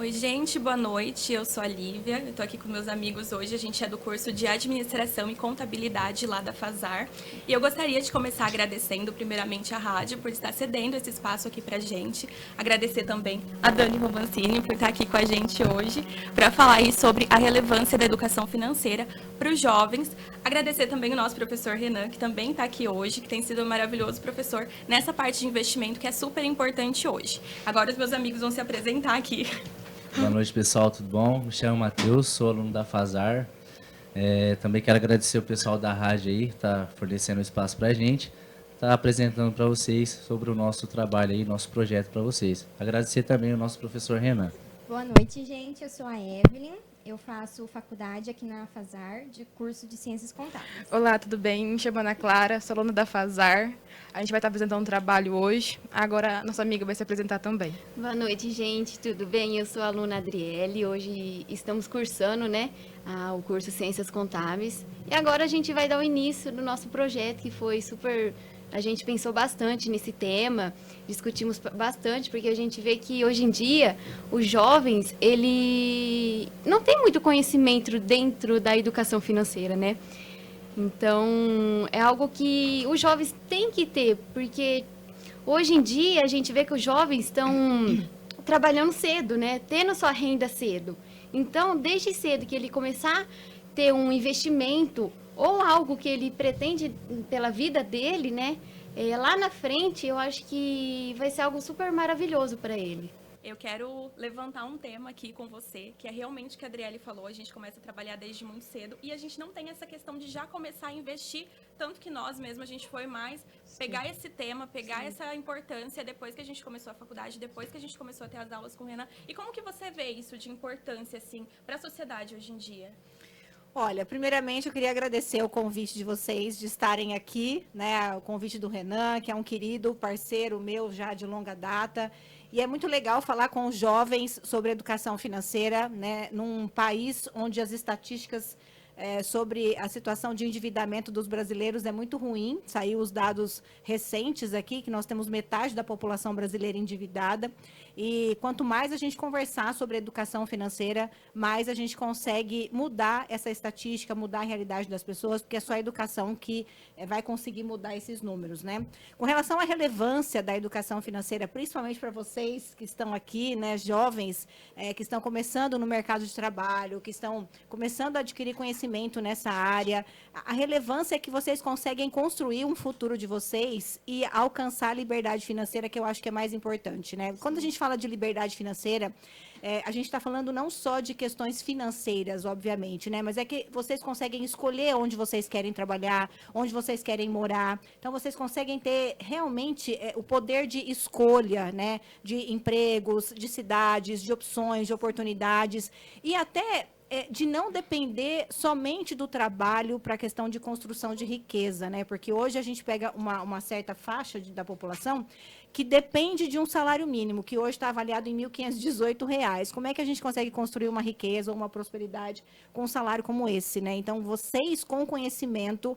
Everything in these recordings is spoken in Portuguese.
Oi, gente, boa noite. Eu sou a Lívia. Eu tô aqui com meus amigos hoje. A gente é do curso de Administração e Contabilidade lá da Fazar. E eu gostaria de começar agradecendo primeiramente a rádio por estar cedendo esse espaço aqui pra gente. Agradecer também a Dani Romancini por estar aqui com a gente hoje para falar aí sobre a relevância da educação financeira para os jovens. Agradecer também o nosso professor Renan, que também está aqui hoje, que tem sido um maravilhoso professor nessa parte de investimento que é super importante hoje. Agora os meus amigos vão se apresentar aqui. Boa noite, pessoal, tudo bom? Me chamo Matheus, sou aluno da Fazar. Também quero agradecer o pessoal da rádio aí, que está fornecendo espaço para a gente, está apresentando para vocês sobre o nosso trabalho aí, nosso projeto para vocês. Agradecer também o nosso professor Renan. Boa noite, gente. Eu sou a Evelyn. Eu faço faculdade aqui na Fazar, de curso de Ciências Contábeis. Olá, tudo bem? Me chamo Ana Clara, sou aluna da Fazar. A gente vai estar apresentando um trabalho hoje. Agora, nossa amiga vai se apresentar também. Boa noite, gente. Tudo bem? Eu sou a aluna Adriele. Hoje estamos cursando, o curso Ciências Contábeis. E agora a gente vai dar o início do nosso projeto, que foi super... A gente pensou bastante nesse tema, discutimos bastante, porque a gente vê que hoje em dia os jovens, ele não tem muito conhecimento dentro da educação financeira, né? Então, é algo que os jovens têm que ter, porque hoje em dia a gente vê que os jovens estão trabalhando cedo, né? Tendo sua renda cedo. Então, desde cedo que ele começar a ter um investimento ou algo que ele pretende pela vida dele, né? Lá na frente, eu acho que vai ser algo super maravilhoso para ele. Eu quero levantar um tema aqui com você, que é realmente o que a Adriele falou, a gente começa a trabalhar desde muito cedo e a gente não tem essa questão de já começar a investir, tanto que nós mesmos, a gente foi mais pegar esse tema, pegar essa importância depois que a gente começou a faculdade, depois que a gente começou a ter as aulas com o Renan. E como que você vê isso de importância, assim, para a sociedade hoje em dia? Olha, primeiramente eu queria agradecer o convite de vocês de estarem aqui, né? O convite do Renan, que é um querido parceiro meu já de longa data. E é muito legal falar com os jovens sobre educação financeira, né? Num país onde as estatísticas sobre a situação de endividamento dos brasileiros é muito ruim. Saiu os dados recentes aqui, que nós temos metade da população brasileira endividada. E quanto mais a gente conversar sobre educação financeira, mais a gente consegue mudar essa estatística, mudar a realidade das pessoas, porque é só a educação que vai conseguir mudar esses números, né? Com relação à relevância da educação financeira, principalmente para vocês que estão aqui, né, jovens, que estão começando no mercado de trabalho, que estão começando a adquirir conhecimento nessa área, a relevância é que vocês conseguem construir um futuro de vocês e alcançar a liberdade financeira, que eu acho que é mais importante, né? Quando a gente fala de liberdade financeira, a gente está falando não só de questões financeiras, obviamente, né? Mas é que vocês conseguem escolher onde vocês querem trabalhar, onde vocês querem morar. Então, vocês conseguem ter realmente o poder de escolha, né? De empregos, de cidades, de opções, de oportunidades e até de não depender somente do trabalho para a questão de construção de riqueza, né? Porque hoje a gente pega uma certa faixa da população que depende de um salário mínimo, que hoje está avaliado em R$ 1.518. Como é que a gente consegue construir uma riqueza ou uma prosperidade com um salário como esse, né? Então, vocês, com conhecimento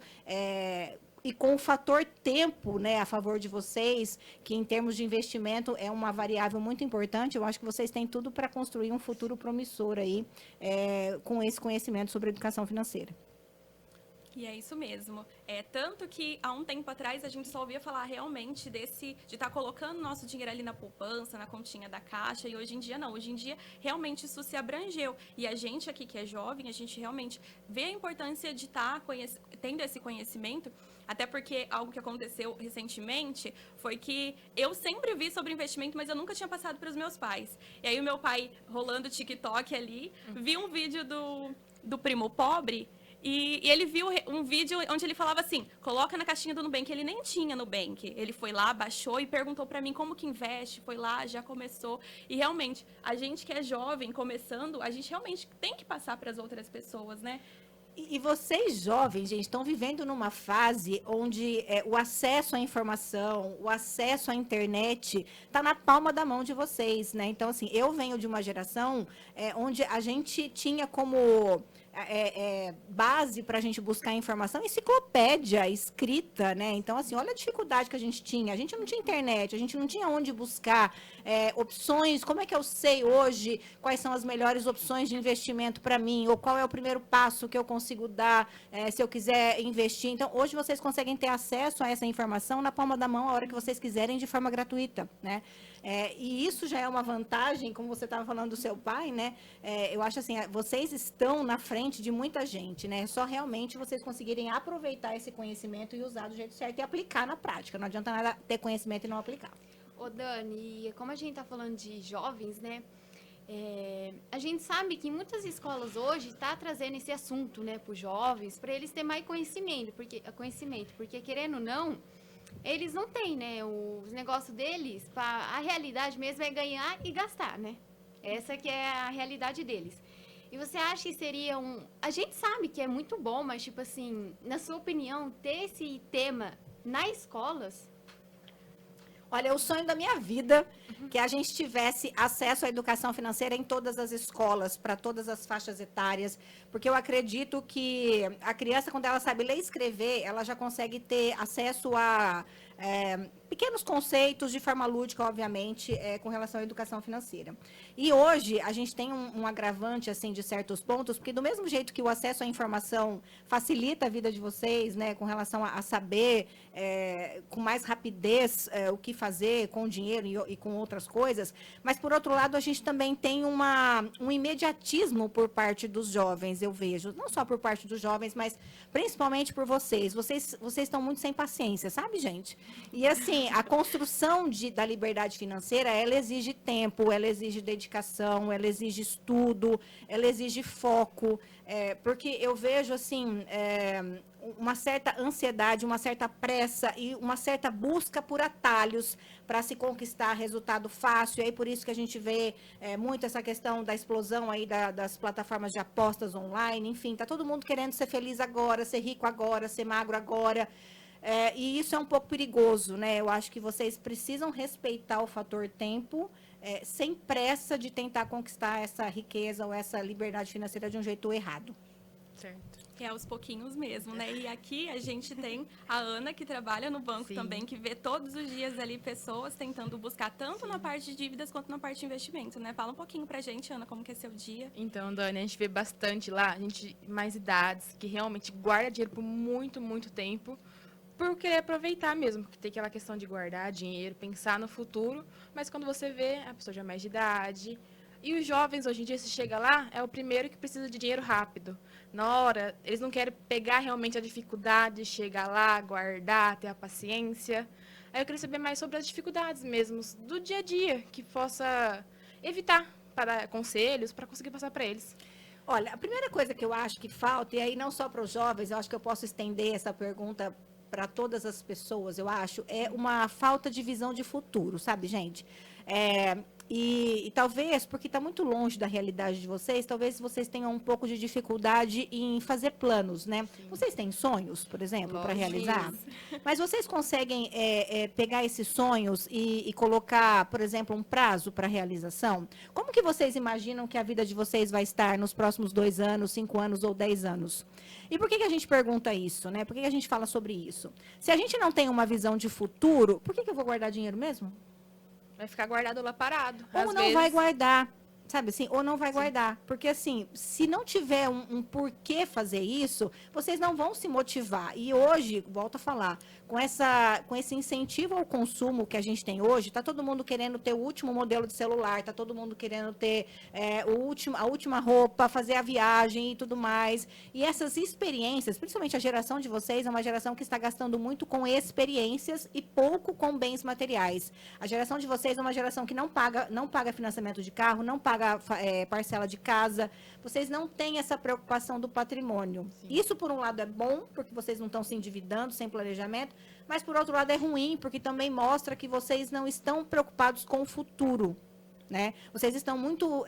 e com o fator tempo, né, a favor de vocês, que em termos de investimento é uma variável muito importante, eu acho que vocês têm tudo para construir um futuro promissor aí, com esse conhecimento sobre educação financeira. E é isso mesmo. Tanto que há um tempo atrás a gente só ouvia falar realmente de estar colocando nosso dinheiro ali na poupança, na continha da caixa, e hoje em dia não. Hoje em dia realmente isso se abrangeu. E a gente aqui que é jovem, a gente realmente vê a importância de estar tendo esse conhecimento, até porque algo que aconteceu recentemente foi que eu sempre vi sobre investimento, mas eu nunca tinha passado para os meus pais. E aí o meu pai, rolando o TikTok ali, viu um vídeo do Primo Pobre. E ele viu um vídeo onde ele falava assim, coloca na caixinha do Nubank. Ele nem tinha Nubank. Ele foi lá, baixou e perguntou para mim como que investe. Foi lá, já começou. E realmente, a gente que é jovem, começando, a gente realmente tem que passar para as outras pessoas, né? E vocês, jovens, gente, estão vivendo numa fase onde o acesso à informação, o acesso à internet está na palma da mão de vocês, né? Então, assim, eu venho de uma geração onde a gente tinha como base para a gente buscar informação, enciclopédia escrita, né? Então, assim, olha a dificuldade que a gente tinha. A gente não tinha internet, a gente não tinha onde buscar opções. Como é que eu sei hoje quais são as melhores opções de investimento para mim? Ou qual é o primeiro passo que eu consigo dar se eu quiser investir? Então, hoje vocês conseguem ter acesso a essa informação na palma da mão a hora que vocês quiserem, de forma gratuita, né? E isso já é uma vantagem, como você estava falando do seu pai, né? Eu acho assim, vocês estão na frente de muita gente, né? Só realmente vocês conseguirem aproveitar esse conhecimento e usar do jeito certo e aplicar na prática. Não adianta nada ter conhecimento e não aplicar. Ô, Dani, como a gente tá falando de jovens, né? A gente sabe que muitas escolas hoje tá trazendo esse assunto, né, para os jovens, para eles terem mais conhecimento, porque querendo ou não, eles não têm, né? Os negócios deles, a realidade mesmo é ganhar e gastar, né? Essa que é a realidade deles. E você acha que seria A gente sabe que é muito bom, mas, tipo assim, na sua opinião, ter esse tema nas escolas? Olha, é o sonho da minha vida que a gente tivesse acesso à educação financeira em todas as escolas, para todas as faixas etárias, porque eu acredito que a criança, quando ela sabe ler e escrever, ela já consegue ter acesso a pequenos conceitos de forma lúdica, obviamente, com relação à educação financeira. E hoje a gente tem um agravante, assim, de certos pontos, porque do mesmo jeito que o acesso à informação facilita a vida de vocês, né, com relação a saber com mais rapidez o que fazer com o dinheiro e com outras coisas, mas, por outro lado, a gente também tem um imediatismo por parte dos jovens, eu vejo, não só por parte dos jovens, mas principalmente por vocês. Vocês estão muito sem paciência, sabe, gente? E, assim, a construção da liberdade financeira, ela exige tempo, ela exige dedicação, ela exige estudo, ela exige foco, porque eu vejo, assim, uma certa ansiedade, uma certa pressa e uma certa busca por atalhos para se conquistar resultado fácil. E aí, por isso que a gente vê muito essa questão da explosão aí das plataformas de apostas online. Enfim, tá todo mundo querendo ser feliz agora, ser rico agora, ser magro agora. E isso é um pouco perigoso, né? Eu acho que vocês precisam respeitar o fator tempo, sem pressa de tentar conquistar essa riqueza ou essa liberdade financeira de um jeito errado. Certo. É aos pouquinhos mesmo, né? E aqui a gente tem a Ana, que trabalha no banco Sim. também, que vê todos os dias ali pessoas tentando buscar tanto na parte de dívidas quanto na parte de investimento, né? Fala um pouquinho pra gente, Ana, como que é seu dia. Então, Dani, a gente vê bastante lá, a gente mais idades, que realmente guarda dinheiro por muito, muito tempo, por querer aproveitar mesmo, porque tem aquela questão de guardar dinheiro, pensar no futuro, mas quando você vê a pessoa já mais de idade, e os jovens, hoje em dia, se chega lá, é o primeiro que precisa de dinheiro rápido. Na hora, eles não querem pegar realmente a dificuldade, chegar lá, guardar, ter a paciência. Aí eu queria saber mais sobre as dificuldades mesmo, do dia a dia, que possa evitar, para dar conselhos, para conseguir passar para eles. Olha, a primeira coisa que eu acho que falta, e aí não só para os jovens, eu acho que eu posso estender essa pergunta para todas as pessoas, eu acho, é uma falta de visão de futuro, sabe, gente? E talvez, porque está muito longe da realidade de vocês, talvez vocês tenham um pouco de dificuldade em fazer planos, né? Sim. Vocês têm sonhos, por exemplo, para realizar? Mas vocês conseguem pegar esses sonhos e colocar, por exemplo, um prazo para realização? Como que vocês imaginam que a vida de vocês vai estar nos próximos 2 anos, 5 anos ou 10 anos? E por que a gente pergunta isso, né? Por que a gente fala sobre isso? Se a gente não tem uma visão de futuro, por que eu vou guardar dinheiro mesmo? Vai ficar guardado lá parado. Ou não vai guardar, sabe assim? Ou não vai guardar. Porque, assim, se não tiver um porquê fazer isso, vocês não vão se motivar. E hoje, volto a falar, com esse incentivo ao consumo que a gente tem hoje, está todo mundo querendo ter o último modelo de celular, está todo mundo querendo ter a última roupa, fazer a viagem e tudo mais. E essas experiências, principalmente a geração de vocês, é uma geração que está gastando muito com experiências e pouco com bens materiais. A geração de vocês é uma geração que não paga financiamento de carro, não paga parcela de casa. Vocês não têm essa preocupação do patrimônio. Sim. Isso, por um lado, é bom, porque vocês não estão se endividando, sem planejamento, mas, por outro lado, é ruim, porque também mostra que vocês não estão preocupados com o futuro, né? Vocês estão muito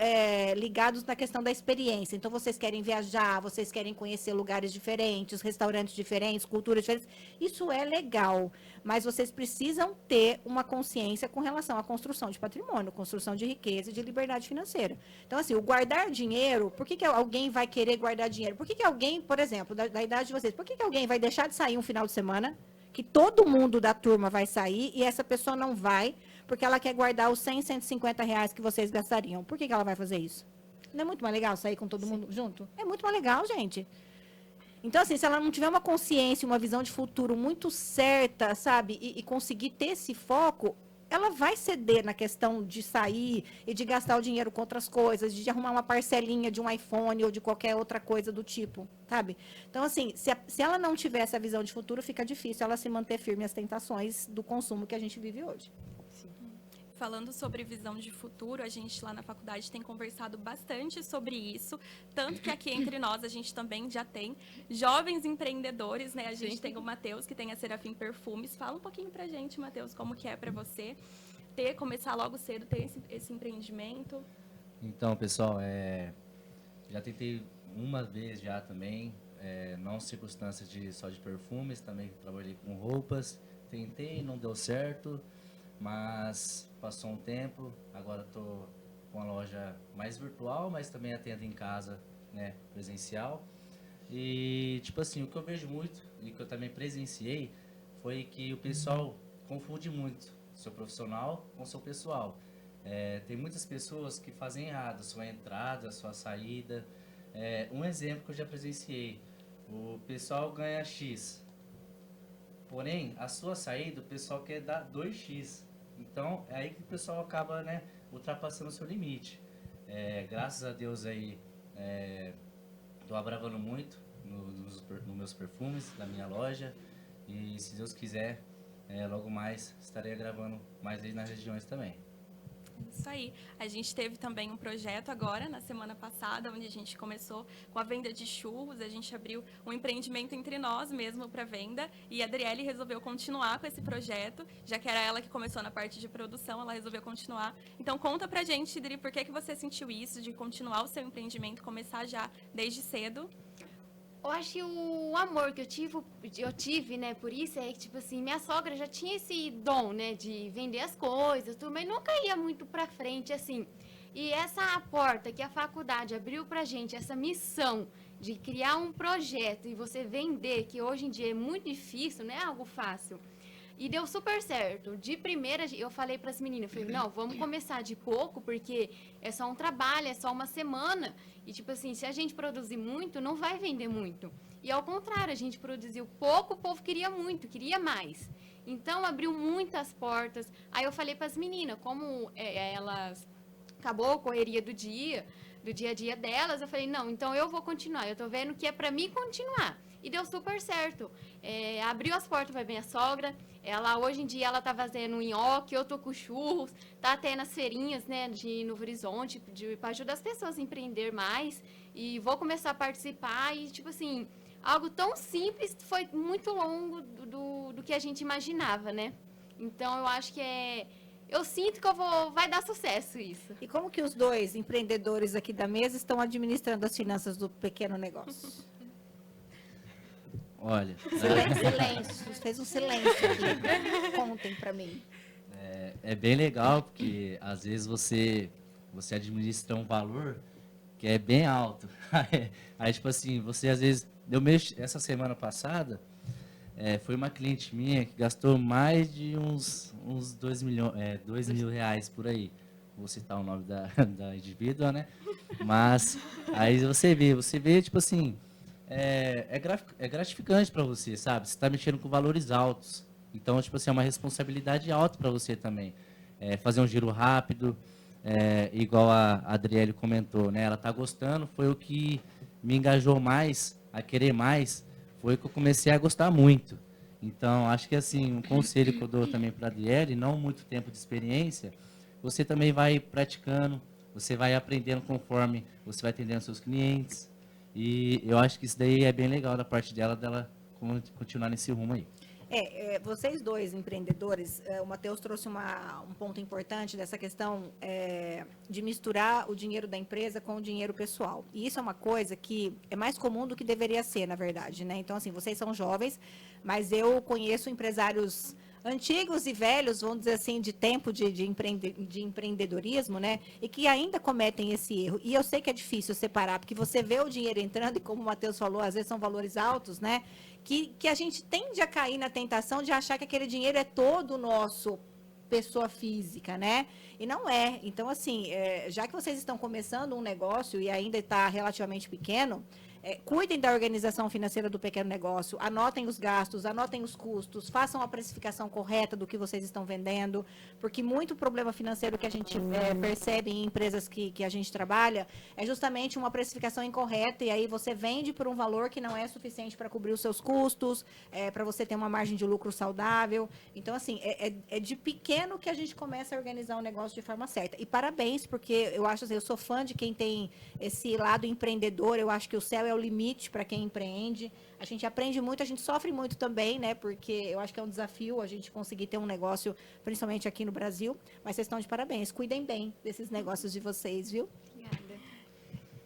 ligados na questão da experiência. Então, vocês querem viajar, vocês querem conhecer lugares diferentes, restaurantes diferentes, culturas diferentes. Isso é legal, mas vocês precisam ter uma consciência com relação à construção de patrimônio, construção de riqueza e de liberdade financeira. Então, assim, o guardar dinheiro, por que alguém vai querer guardar dinheiro? Por que alguém, por exemplo, da idade de vocês, por que alguém vai deixar de sair um final de semana, que todo mundo da turma vai sair, e essa pessoa não vai, porque ela quer guardar os 100, 150 reais que vocês gastariam? Por que ela vai fazer isso? Não é muito mais legal sair com todo mundo junto? É muito mais legal, gente. Então, assim, se ela não tiver uma consciência, uma visão de futuro muito certa, sabe, e conseguir ter esse foco, ela vai ceder na questão de sair e de gastar o dinheiro com outras coisas, de arrumar uma parcelinha de um iPhone ou de qualquer outra coisa do tipo, sabe? Então, assim, se ela não tiver essa visão de futuro, fica difícil ela se manter firme às tentações do consumo que a gente vive hoje. Falando sobre visão de futuro, a gente lá na faculdade tem conversado bastante sobre isso, tanto que aqui entre nós a gente também já tem jovens empreendedores, né? A gente tem o Matheus, que tem a Serafim Perfumes. Fala um pouquinho pra gente, Matheus, como que é pra você começar logo cedo, ter esse empreendimento. Então, pessoal, já tentei uma vez já também, não circunstâncias só de perfumes, também trabalhei com roupas, tentei, não deu certo. Mas passou um tempo, agora estou com a loja mais virtual, mas também atendo em casa, né, presencial. E, tipo assim, o que eu vejo muito, e que eu também presenciei, foi que o pessoal confunde muito seu profissional com seu pessoal. Tem muitas pessoas que fazem errado a sua entrada, a sua saída. Um exemplo que eu já presenciei, o pessoal ganha X, porém, a sua saída, o pessoal quer dar 2x. Então, é aí que o pessoal acaba, né, ultrapassando o seu limite. Graças a Deus aí, estou agravando muito nos meus perfumes, na minha loja. E se Deus quiser, logo mais estarei gravando mais aí nas regiões também. Isso aí. A gente teve também um projeto agora, na semana passada, onde a gente começou com a venda de churros. A gente abriu um empreendimento entre nós mesmo para venda. E a Adriele resolveu continuar com esse projeto, já que era ela que começou na parte de produção, ela resolveu continuar. Então, conta pra gente, Adri, por que você sentiu isso, de continuar o seu empreendimento, começar já desde cedo? Eu acho que o amor que eu tive, né, por isso é que, tipo assim, minha sogra já tinha esse dom, né, de vender as coisas, tudo, mas nunca ia muito pra frente, assim. E essa porta que a faculdade abriu pra gente, essa missão de criar um projeto e você vender, que hoje em dia é muito difícil, não é algo fácil. E deu super certo. De primeira, eu falei para as meninas, falei, não, vamos começar de pouco, porque é só um trabalho, é só uma semana. E, tipo assim, se a gente produzir muito, não vai vender muito. E, ao contrário, a gente produziu pouco, o povo queria muito, queria mais. Então, abriu muitas portas. Aí, eu falei para as meninas, como elas... Acabou a correria do dia a dia delas, eu falei, não, então eu vou continuar. Eu tô vendo que é para mim continuar. E deu super certo. Abriu as portas para minha sogra. Ela, hoje em dia, ela tá fazendo nhoque, eu tô com churros, tá até nas feirinhas, né, de Novo Horizonte, para ajudar as pessoas a empreender mais. E vou começar a participar e, tipo assim, algo tão simples foi muito longo do que a gente imaginava, né? Então, eu acho que eu sinto que vai dar sucesso isso. E como que os dois empreendedores aqui da mesa estão administrando as finanças do pequeno negócio? Olha, Silêncio, fez um silêncio aqui. Contem para mim. é bem legal, porque às vezes você administra um valor que é bem alto. Aí, tipo assim, você às vezes... essa semana passada, foi uma cliente minha que gastou mais de uns 2 mil reais por aí. Vou citar o nome da indivídua, né? Mas aí você vê, tipo assim, é gratificante para você, sabe? Você está mexendo com valores altos. Então, tipo assim, é uma responsabilidade alta para você também. Fazer um giro rápido, igual a Adriele comentou, né? Ela tá gostando, foi o que me engajou mais, a querer mais, foi que eu comecei a gostar muito. Então, acho que assim, um conselho que eu dou também para a Adriele, não muito tempo de experiência, você também vai praticando, você vai aprendendo conforme você vai atendendo seus clientes. E eu acho que isso daí é bem legal da parte dela continuar nesse rumo aí. Vocês dois empreendedores, o Matheus trouxe um ponto importante dessa questão de misturar o dinheiro da empresa com o dinheiro pessoal. E isso é uma coisa que é mais comum do que deveria ser, na verdade, né? Então, assim, vocês são jovens, mas eu conheço empresários antigos e velhos, vamos dizer assim, de tempo de empreendedorismo, né? E que ainda cometem esse erro. E eu sei que é difícil separar, porque você vê o dinheiro entrando, e como o Matheus falou, às vezes são valores altos, né? Que a gente tende a cair na tentação de achar que aquele dinheiro é todo nosso, pessoa física, né? E não é. Então, assim, já que vocês estão começando um negócio e ainda está relativamente pequeno, cuidem da organização financeira do pequeno negócio, anotem os gastos, anotem os custos, façam a precificação correta do que vocês estão vendendo, porque muito problema financeiro que a gente percebe em empresas que a gente trabalha é justamente uma precificação incorreta, e aí você vende por um valor que não é suficiente para cobrir os seus custos, para você ter uma margem de lucro saudável. Então, assim, é de pequeno que a gente começa a organizar um negócio de forma certa. E parabéns, porque eu acho assim, eu sou fã de quem tem esse lado empreendedor, eu acho que o céu é o limite para quem empreende. A gente aprende muito, a gente sofre muito também, né? Porque eu acho que é um desafio a gente conseguir ter um negócio, principalmente aqui no Brasil. Mas vocês estão de parabéns. Cuidem bem desses negócios de vocês, viu? Obrigada.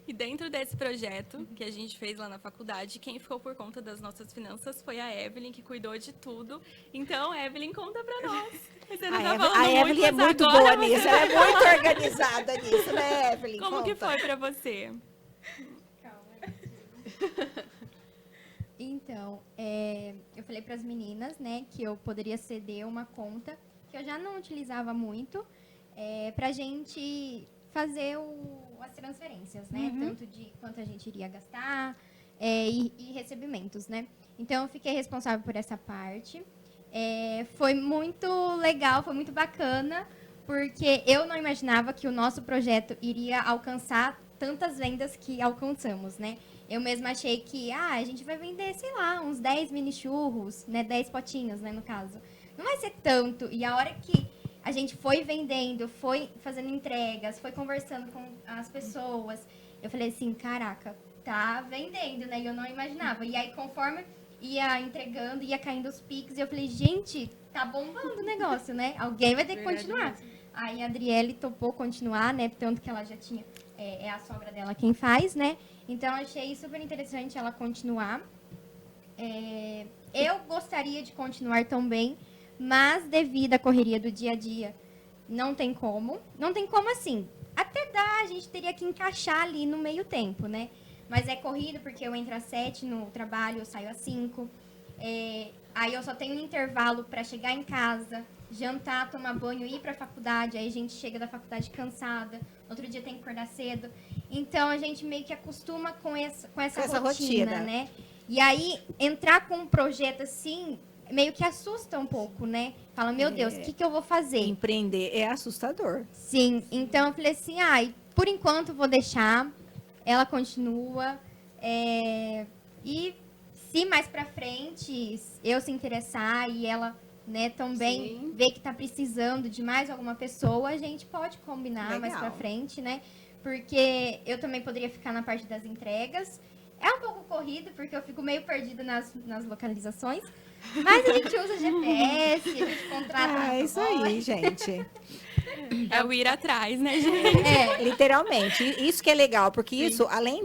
E dentro desse projeto que a gente fez lá na faculdade, quem ficou por conta das nossas finanças foi a Evelyn, que cuidou de tudo. Então, Evelyn, conta pra nós. Você não tá falando a Evelyn é mas muito agora boa nisso, ela é muito organizada nisso, né, Evelyn? Como que Conta. foi pra você? Então, eu falei para as meninas, né, que eu poderia ceder uma conta que eu já não utilizava muito, para a gente fazer as transferências, né, tanto de quanto a gente iria gastar e recebimentos, né. Então, eu fiquei responsável por essa parte. Foi muito legal, foi muito bacana, porque eu não imaginava que o nosso projeto iria alcançar tantas vendas que alcançamos, né. Eu mesma achei que a gente vai vender, sei lá, uns 10 mini churros, né, 10 potinhos, né, no caso. Não vai ser tanto. E a hora que a gente foi vendendo, foi fazendo entregas, foi conversando com as pessoas, eu falei assim, caraca, tá vendendo, né? E eu não imaginava. E aí, conforme ia entregando, ia caindo os piques, e eu falei, gente, tá bombando o negócio, né? Alguém vai ter que continuar. Aí a Adriele topou continuar, né? Tanto que ela já tinha, é a sogra dela quem faz, né? Então, achei super interessante ela continuar. Eu gostaria de continuar também, mas devido à correria do dia a dia, não tem como. Não tem como assim. Até dá, a gente teria que encaixar ali no meio tempo, né? Mas é corrido, porque eu entro às 7 no trabalho, eu saio às 5. Aí eu só tenho um intervalo para chegar em casa, jantar, tomar banho, ir para a faculdade. Aí a gente chega da faculdade cansada, outro dia tem que acordar cedo. Então, a gente meio que acostuma com essa rotina, né? E aí, entrar com um projeto assim, meio que assusta um pouco, né? Fala, meu Deus, o que eu vou fazer? Empreender é assustador. Sim, então eu falei assim, por enquanto vou deixar, ela continua. E se mais pra frente eu se interessar e ela, né, também ver que tá precisando de mais alguma pessoa, a gente pode combinar mais pra frente, né? Porque eu também poderia ficar na parte das entregas. É um pouco corrido, porque eu fico meio perdida nas localizações. Mas a gente usa GPS, a gente contrata... É isso aí, gente. É o ir atrás, né, gente? Literalmente. Isso que é legal, porque isso, além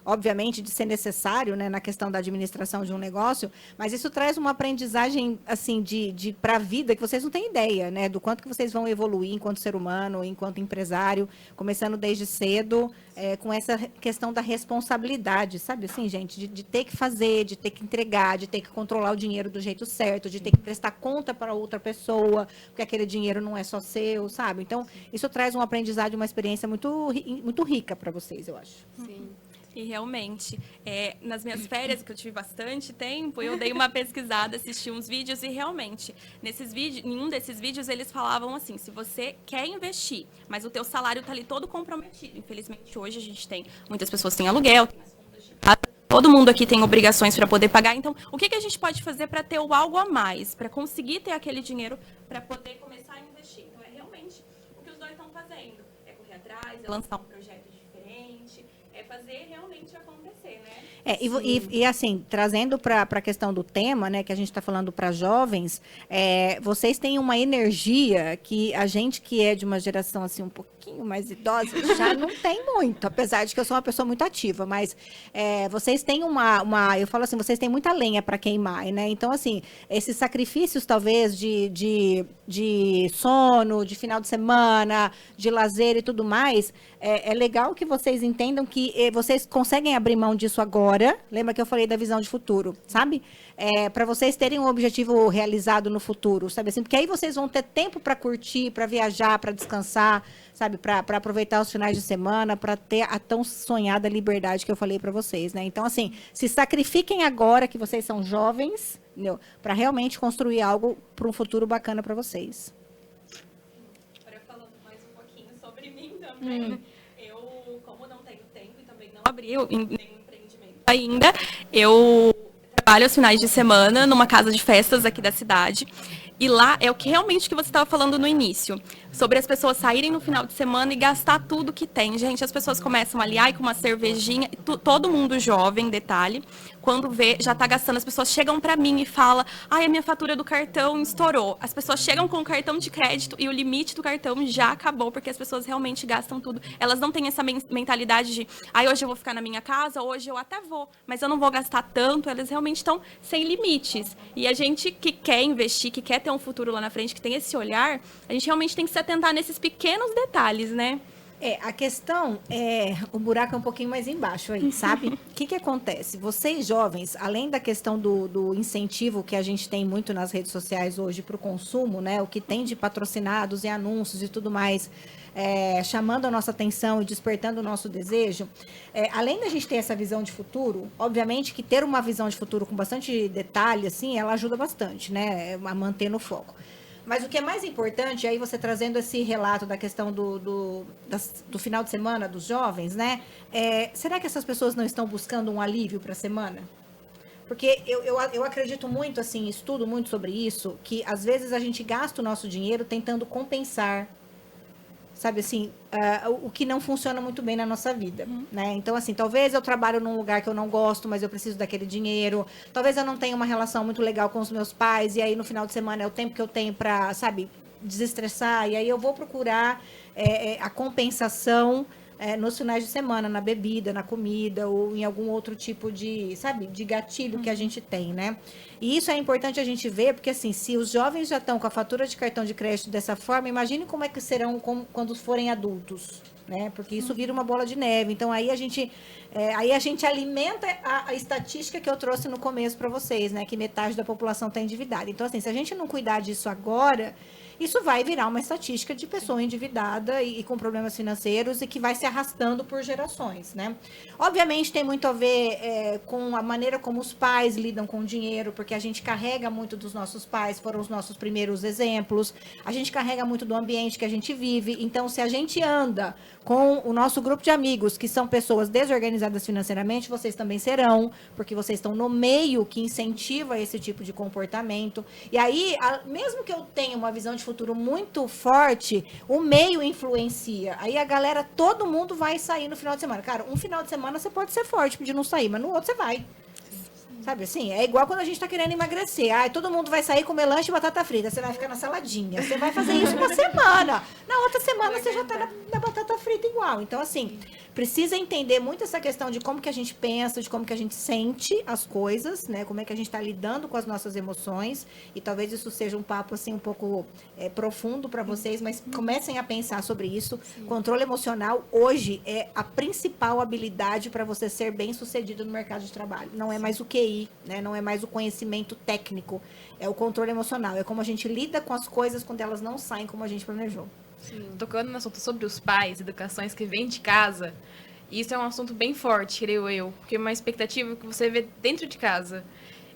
obviamente, de ser necessário, né, na questão da administração de um negócio, mas isso traz uma aprendizagem, assim, para a vida que vocês não têm ideia, né, do quanto que vocês vão evoluir enquanto ser humano, enquanto empresário, começando desde cedo, com essa questão da responsabilidade, sabe, assim, gente, de ter que fazer, de ter que entregar, de ter que controlar o dinheiro do jeito certo, de ter que prestar conta para outra pessoa, porque aquele dinheiro não é só seu, sabe? Então, isso traz um aprendizado, uma experiência muito, muito rica para vocês, eu acho. Sim. E realmente, nas minhas férias, que eu tive bastante tempo, eu dei uma pesquisada, assisti uns vídeos e realmente, em um desses vídeos eles falavam assim, se você quer investir, mas o teu salário tá ali todo comprometido. Infelizmente, hoje a gente tem, muitas pessoas têm aluguel, tem as contas de casa, todo mundo aqui tem obrigações para poder pagar. Então, o que a gente pode fazer para ter o algo a mais, para conseguir ter aquele dinheiro para poder começar a investir? Então, é realmente o que os dois estão fazendo, é correr atrás, é lançar um projeto diferente, é fazer realmente acontecer, né? E assim, trazendo para a questão do tema, né, que a gente está falando para jovens, vocês têm uma energia que a gente que é de uma geração assim um pouquinho mais idosa já não tem muito, apesar de que eu sou uma pessoa muito ativa, mas vocês têm eu falo assim, vocês têm muita lenha para queimar, né? Então, assim, esses sacrifícios talvez de sono, de final de semana, de lazer e tudo mais, é legal que vocês entendam que vocês conseguem abrir mão disso agora. Lembra que eu falei da visão de futuro, sabe? Para vocês terem um objetivo realizado no futuro, sabe assim? Porque aí vocês vão ter tempo para curtir, para viajar, para descansar, sabe? Para aproveitar os finais de semana, para ter a tão sonhada liberdade que eu falei para vocês, né? Então, assim, se sacrifiquem agora que vocês são jovens, para realmente construir algo para um futuro bacana para vocês. Agora, falando mais um pouquinho sobre mim também, eu, como não tenho tempo e também não abri nenhum empreendimento ainda, eu trabalho aos finais de semana numa casa de festas aqui da cidade. E lá é o que realmente que você estava falando no início, sobre as pessoas saírem no final de semana e gastar tudo que tem. Gente, as pessoas começam ali, com uma cervejinha, todo mundo jovem, detalhe, quando vê, já está gastando. As pessoas chegam para mim e falam, a minha fatura do cartão estourou. As pessoas chegam com o cartão de crédito e o limite do cartão já acabou, porque as pessoas realmente gastam tudo. Elas não têm essa mentalidade de, hoje eu vou ficar na minha casa, hoje eu até vou, mas eu não vou gastar tanto. Elas realmente estão sem limites. E a gente que quer investir, que quer ter um futuro lá na frente, que tem esse olhar, a gente realmente tem que se atentar nesses pequenos detalhes, né? A questão o buraco é um pouquinho mais embaixo aí, sabe? O que acontece? Vocês jovens, além da questão do incentivo que a gente tem muito nas redes sociais hoje para o consumo, né? O que tem de patrocinados e anúncios e tudo mais, chamando a nossa atenção e despertando o nosso desejo, além da gente ter essa visão de futuro, obviamente que ter uma visão de futuro com bastante detalhe, assim, ela ajuda bastante, né? A manter no foco. Mas o que é mais importante, aí você trazendo esse relato da questão do final de semana dos jovens, né? Será que essas pessoas não estão buscando um alívio para a semana? Porque eu acredito muito, assim, estudo muito sobre isso, que às vezes a gente gasta o nosso dinheiro tentando compensar, sabe assim, o que não funciona muito bem na nossa vida, né? Então, assim, talvez eu trabalho num lugar que eu não gosto, mas eu preciso daquele dinheiro. Talvez eu não tenha uma relação muito legal com os meus pais, e aí no final de semana é o tempo que eu tenho para, sabe, desestressar. E aí eu vou procurar a compensação nos finais de semana, na bebida, na comida, ou em algum outro tipo de, sabe, de gatilho que a gente tem, né? E isso é importante a gente ver, porque assim, se os jovens já estão com a fatura de cartão de crédito dessa forma, imagine como é que serão quando forem adultos, né? Porque isso vira uma bola de neve. Então, aí a gente alimenta a estatística que eu trouxe no começo para vocês, né? Que metade da população está endividada. Então, assim, se a gente não cuidar disso agora, isso vai virar uma estatística de pessoa endividada e com problemas financeiros e que vai se arrastando por gerações, né? Obviamente tem muito a ver com a maneira como os pais lidam com o dinheiro, porque a gente carrega muito dos nossos pais, foram os nossos primeiros exemplos, a gente carrega muito do ambiente que a gente vive. Então, se a gente anda com o nosso grupo de amigos, que são pessoas desorganizadas financeiramente, vocês também serão, porque vocês estão no meio que incentiva esse tipo de comportamento. E aí, mesmo que eu tenha uma visão de futuro muito forte, o meio influencia. Aí a galera, todo mundo vai sair no final de semana. Cara, um final de semana você pode ser forte de não sair, mas no outro você vai. Sabe assim? É igual quando a gente tá querendo emagrecer. Todo mundo vai sair comer lanche e batata frita. Você vai ficar na saladinha. Você vai fazer isso uma semana. Na outra semana você já tá na batata frita igual. Então, assim, precisa entender muito essa questão de como que a gente pensa, de como que a gente sente as coisas, né? Como é que a gente tá lidando com as nossas emoções. E talvez isso seja um papo, assim, um pouco profundo para vocês, mas comecem a pensar sobre isso. Sim. Controle emocional, hoje, é a principal habilidade para você ser bem-sucedido no mercado de trabalho. Não é mais o QI. Né? Não é mais o conhecimento técnico, é o controle emocional, é como a gente lida com as coisas quando elas não saem como a gente planejou. Sim. Tocando no assunto sobre os pais, educações que vêm de casa, isso é um assunto bem forte, creio eu, porque é uma expectativa que você vê dentro de casa.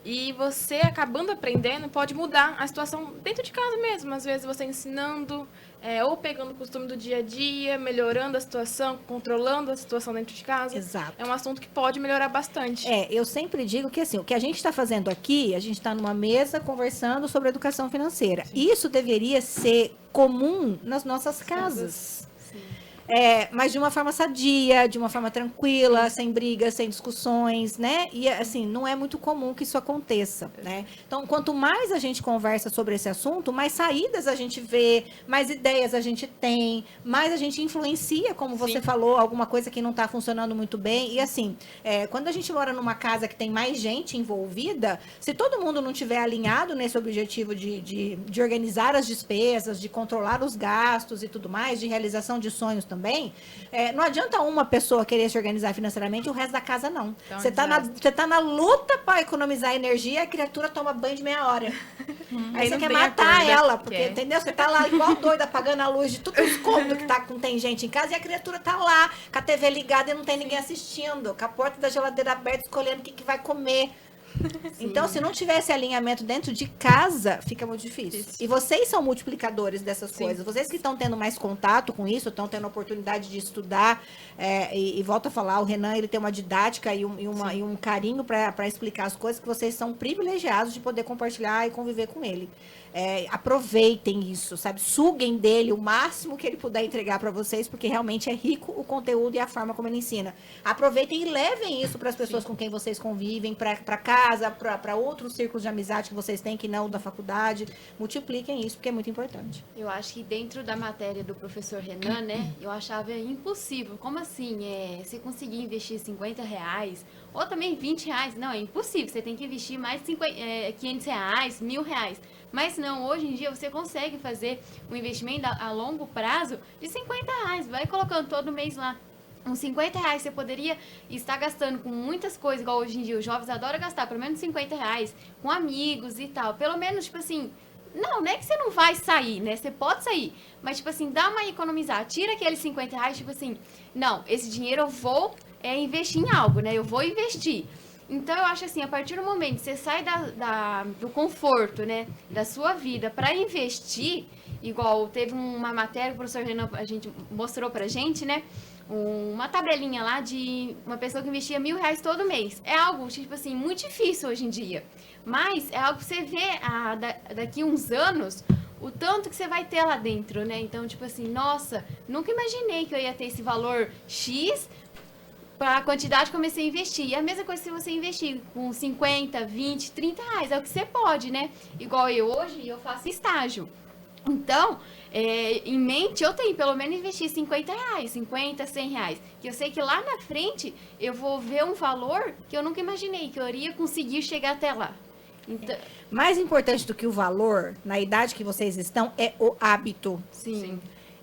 E você, acabando aprendendo, pode mudar a situação dentro de casa mesmo. Às vezes você ensinando, ou pegando o costume do dia a dia, melhorando a situação, controlando a situação dentro de casa. Exato. É um assunto que pode melhorar bastante. Eu sempre digo que assim, o que a gente está fazendo aqui, a gente está numa mesa conversando sobre educação financeira. Sim. Isso deveria ser comum nas nossas casas. Mas de uma forma sadia, de uma forma tranquila, sem brigas, sem discussões, né? E, assim, não é muito comum que isso aconteça, né? Então, quanto mais a gente conversa sobre esse assunto, mais saídas a gente vê, mais ideias a gente tem, mais a gente influencia, como você falou, alguma coisa que não está funcionando muito bem. E, assim, quando a gente mora numa casa que tem mais gente envolvida, se todo mundo não tiver alinhado nesse objetivo de organizar as despesas, de controlar os gastos e tudo mais, de realização de sonhos também, não adianta uma pessoa querer se organizar financeiramente e o resto da casa não. Então, Você tá na luta para economizar energia, a criatura toma banho de meia hora. Aí você não quer tem matar acordo, né? ela, porque, Quer. entendeu? Você tá lá igual doida, apagando a luz de tudo os cômodos que tem gente em casa, e a criatura tá lá, com a TV ligada e não tem ninguém assistindo, com a porta da geladeira aberta, escolhendo o que vai comer. Então, se não tiver esse alinhamento dentro de casa, fica muito difícil. E vocês são multiplicadores dessas coisas. Vocês que estão tendo mais contato com isso, estão tendo a oportunidade de estudar, e volto a falar, o Renan, ele tem uma didática e um carinho para explicar as coisas, que vocês são privilegiados de poder compartilhar e conviver com ele. Aproveitem isso, sabe? Suguem dele o máximo que ele puder entregar para vocês, porque realmente é rico o conteúdo e a forma como ele ensina. Aproveitem e levem isso para as pessoas com quem vocês convivem, para casa, para outros círculos de amizade que vocês têm, que não da faculdade. Multipliquem isso, porque é muito importante. Eu acho que dentro da matéria do professor Renan, né, eu achava impossível. Como assim? Você conseguir investir R$50, ou também R$20? Não, é impossível. Você tem que investir mais de R$500, R$1.000. Mas não, hoje em dia você consegue fazer um investimento a longo prazo de R$50. Vai colocando todo mês lá. Uns R$50 você poderia estar gastando com muitas coisas, igual hoje em dia os jovens adoram gastar pelo menos R$50 com amigos e tal. Pelo menos, tipo assim, não é que você não vai sair, né? Você pode sair, mas, tipo assim, dá uma economizar. Tira aqueles R$50, tipo assim, não, esse dinheiro eu vou investir em algo, né? Eu vou investir. Então, eu acho assim, a partir do momento que você sai do conforto, né, da sua vida para investir, igual teve uma matéria que o professor Renan mostrou pra gente, né, uma tabelinha lá de uma pessoa que investia R$1.000 todo mês. É algo, tipo assim, muito difícil hoje em dia. Mas é algo que você vê daqui uns anos, o tanto que você vai ter lá dentro, né? Então, tipo assim, nossa, nunca imaginei que eu ia ter esse valor X para a quantidade que comecei a investir. E a mesma coisa se você investir com 50, 20, R$30. É o que você pode, né? Igual hoje, eu faço estágio. Então, em mente, eu tenho pelo menos investir R$50, 50, R$100. Que eu sei que lá na frente, eu vou ver um valor que eu nunca imaginei, que eu iria conseguir chegar até lá. Então, Mais importante do que o valor, na idade que vocês estão, é o hábito. sim.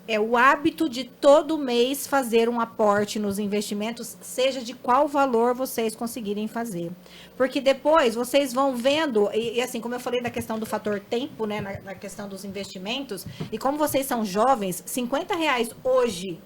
É o hábito de todo mês fazer um aporte nos investimentos, seja de qual valor vocês conseguirem fazer. Porque depois vocês vão vendo, e assim, como eu falei da questão do fator tempo, né, na questão dos investimentos, e como vocês são jovens, R$50 hoje,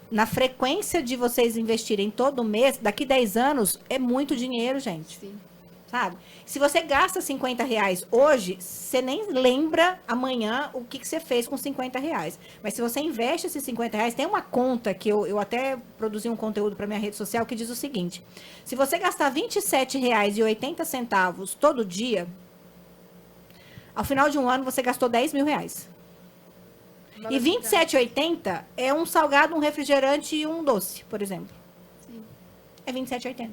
na frequência de vocês investirem todo mês, daqui 10 anos, é muito dinheiro, gente. Sim. Sabe? Se você gasta R$50 hoje, você nem lembra amanhã o que você fez com R$50. Mas se você investe esses R$50, tem uma conta que eu até produzi um conteúdo para minha rede social que diz o seguinte: se você gastar R$27,80 todo dia, ao final de um ano você gastou R$10.000. E R$27,80 é um salgado, um refrigerante e um doce, por exemplo. Sim. É R$27,80.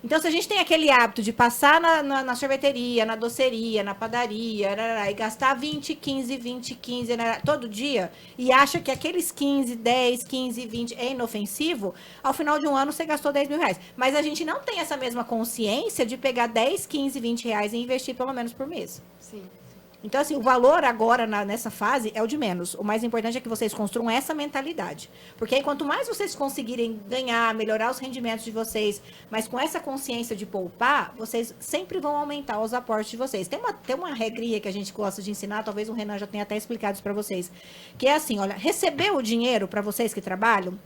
Então, se a gente tem aquele hábito de passar na sorveteria, na doceria, na padaria, e gastar 20, 15, 20, 15 todo dia, e acha que aqueles 15, 10, 15, 20 é inofensivo, ao final de um ano você gastou R$10.000. Mas a gente não tem essa mesma consciência de pegar 10, 15, 20 reais e investir pelo menos por mês. Sim. Então, assim, o valor agora, nessa fase, é o de menos. O mais importante é que vocês construam essa mentalidade. Porque aí, quanto mais vocês conseguirem ganhar, melhorar os rendimentos de vocês, mas com essa consciência de poupar, vocês sempre vão aumentar os aportes de vocês. Tem uma regrinha que a gente gosta de ensinar, talvez o Renan já tenha até explicado isso para vocês, que é assim, olha, receber o dinheiro para vocês que trabalham,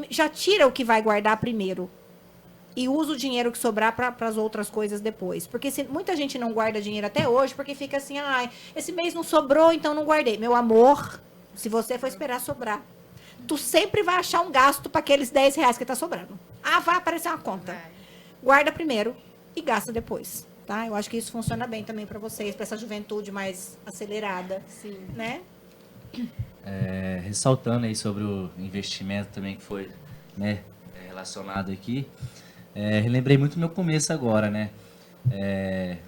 já tira o que vai guardar primeiro. E usa o dinheiro que sobrar para as outras coisas depois. Porque muita gente não guarda dinheiro até hoje, porque fica assim, esse mês não sobrou, então não guardei. Meu amor, se você for esperar sobrar, tu sempre vai achar um gasto para aqueles R$10 que tá sobrando. Vai aparecer uma conta. Guarda primeiro e gasta depois. Tá? Eu acho que isso funciona bem também para vocês, para essa juventude mais acelerada. Sim. Né? ressaltando aí sobre o investimento também que foi, né, relacionado aqui, relembrei muito meu começo agora, né?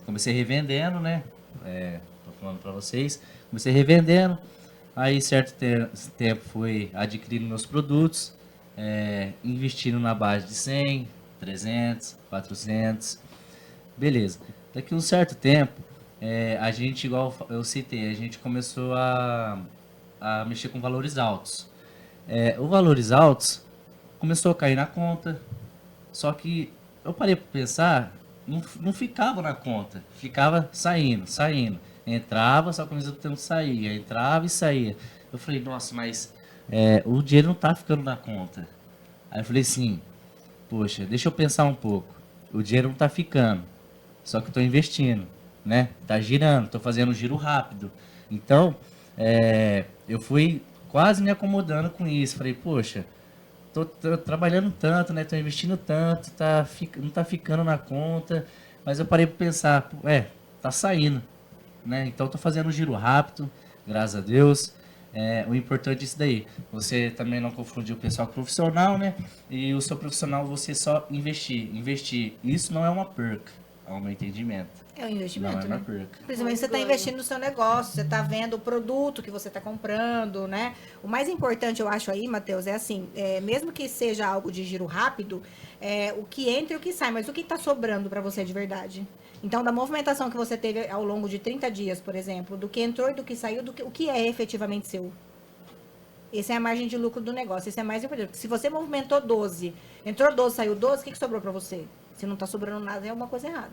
Comecei revendendo, né? Tô falando para vocês, comecei revendendo, aí certo tempo fui adquirindo meus produtos, investindo na base de 100, 300, 400, beleza. Daqui um certo tempo, a gente, igual eu citei, a gente começou a mexer com valores altos. O valores altos começou a cair na conta, só que eu parei para pensar, não ficava na conta, ficava saindo. Entrava, só que ao mesmo tempo saía, entrava e saía. Eu falei, nossa, mas o dinheiro não tá ficando na conta. Aí eu falei assim, poxa, deixa eu pensar um pouco. O dinheiro não tá ficando, só que eu tô investindo, né? Tá girando, tô fazendo um giro rápido. Então, eu fui quase me acomodando com isso. Falei, poxa, tô trabalhando tanto, né? Tô investindo tanto, não tá ficando na conta. Mas eu parei para pensar, tá saindo, né? Então tô fazendo um giro rápido, graças a Deus. O importante é isso daí. Você também não confundir o pessoal com o profissional, né? E o seu profissional você só investir. Isso não é uma perca, ao meu entendimento. É um investimento, Não é uma né? perca. Principalmente você está investindo no seu negócio, você está vendo o produto que você está comprando, né? O mais importante, eu acho aí, Matheus, é assim, mesmo que seja algo de giro rápido, o que entra e o que sai, mas o que está sobrando para você de verdade? Então, da movimentação que você teve ao longo de 30 dias, por exemplo, do que entrou e do que saiu, o que é efetivamente seu? Essa é a margem de lucro do negócio, isso é mais importante. Se você movimentou 12, entrou 12, saiu 12, o que sobrou para você? Se não está sobrando nada, é alguma coisa errada.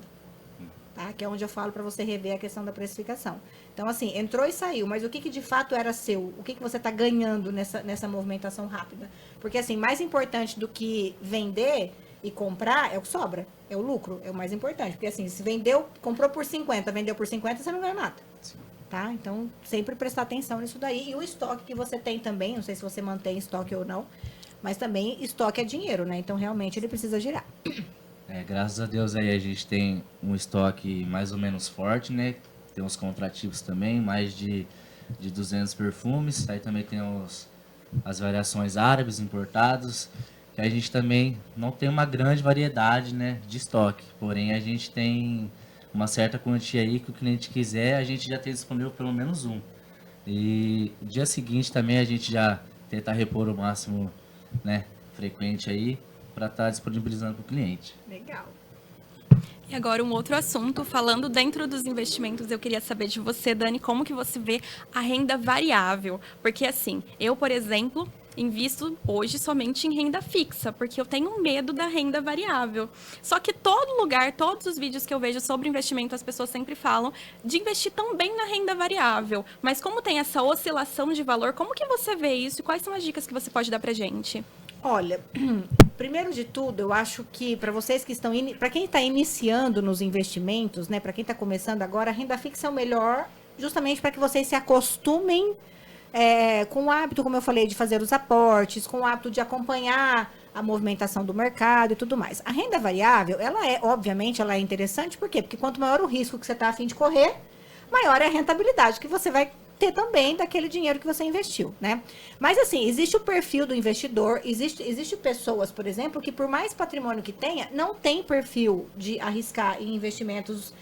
Tá? Que é onde eu falo para você rever a questão da precificação. Então, assim, entrou e saiu, mas o que de fato era seu? O que você está ganhando nessa movimentação rápida? Porque, assim, mais importante do que vender e comprar é o que sobra, é o lucro, é o mais importante. Porque, assim, se comprou por 50, vendeu por 50, você não ganha nada. Sim. Tá? Então, sempre prestar atenção nisso daí. E o estoque que você tem também, não sei se você mantém estoque ou não, mas também estoque é dinheiro, né? Então, realmente, ele precisa girar. Graças a Deus aí a gente tem um estoque mais ou menos forte, né? Tem uns contrativos também, mais de 200 perfumes. Aí também tem as variações árabes importados, que a gente também não tem uma grande variedade, né, de estoque. Porém, a gente tem uma certa quantia aí que o cliente quiser, a gente já tem disponível pelo menos um. E no dia seguinte também a gente já tenta repor o máximo, né, frequente aí, para estar disponibilizando para o cliente. Legal. E agora um outro assunto, falando dentro dos investimentos, eu queria saber de você, Dani, como que você vê a renda variável? Porque assim, eu, por exemplo, invisto hoje somente em renda fixa, porque eu tenho medo da renda variável. Só que todo lugar, todos os vídeos que eu vejo sobre investimento, as pessoas sempre falam de investir também na renda variável. Mas como tem essa oscilação de valor, como que você vê isso e quais são as dicas que você pode dar pra gente? Olha, primeiro de tudo, eu acho que para vocês que estão, para quem está iniciando nos investimentos, né, para quem está começando agora, a renda fixa é o melhor, justamente para que vocês se acostumem com o hábito, como eu falei, de fazer os aportes, com o hábito de acompanhar a movimentação do mercado e tudo mais. A renda variável, obviamente, ela é interessante, por quê? Porque quanto maior o risco que você está a fim de correr, maior é a rentabilidade que você vai ter também daquele dinheiro que você investiu, né? Mas assim, existe o perfil do investidor, existe pessoas, por exemplo, que por mais patrimônio que tenha, não tem perfil de arriscar em investimentos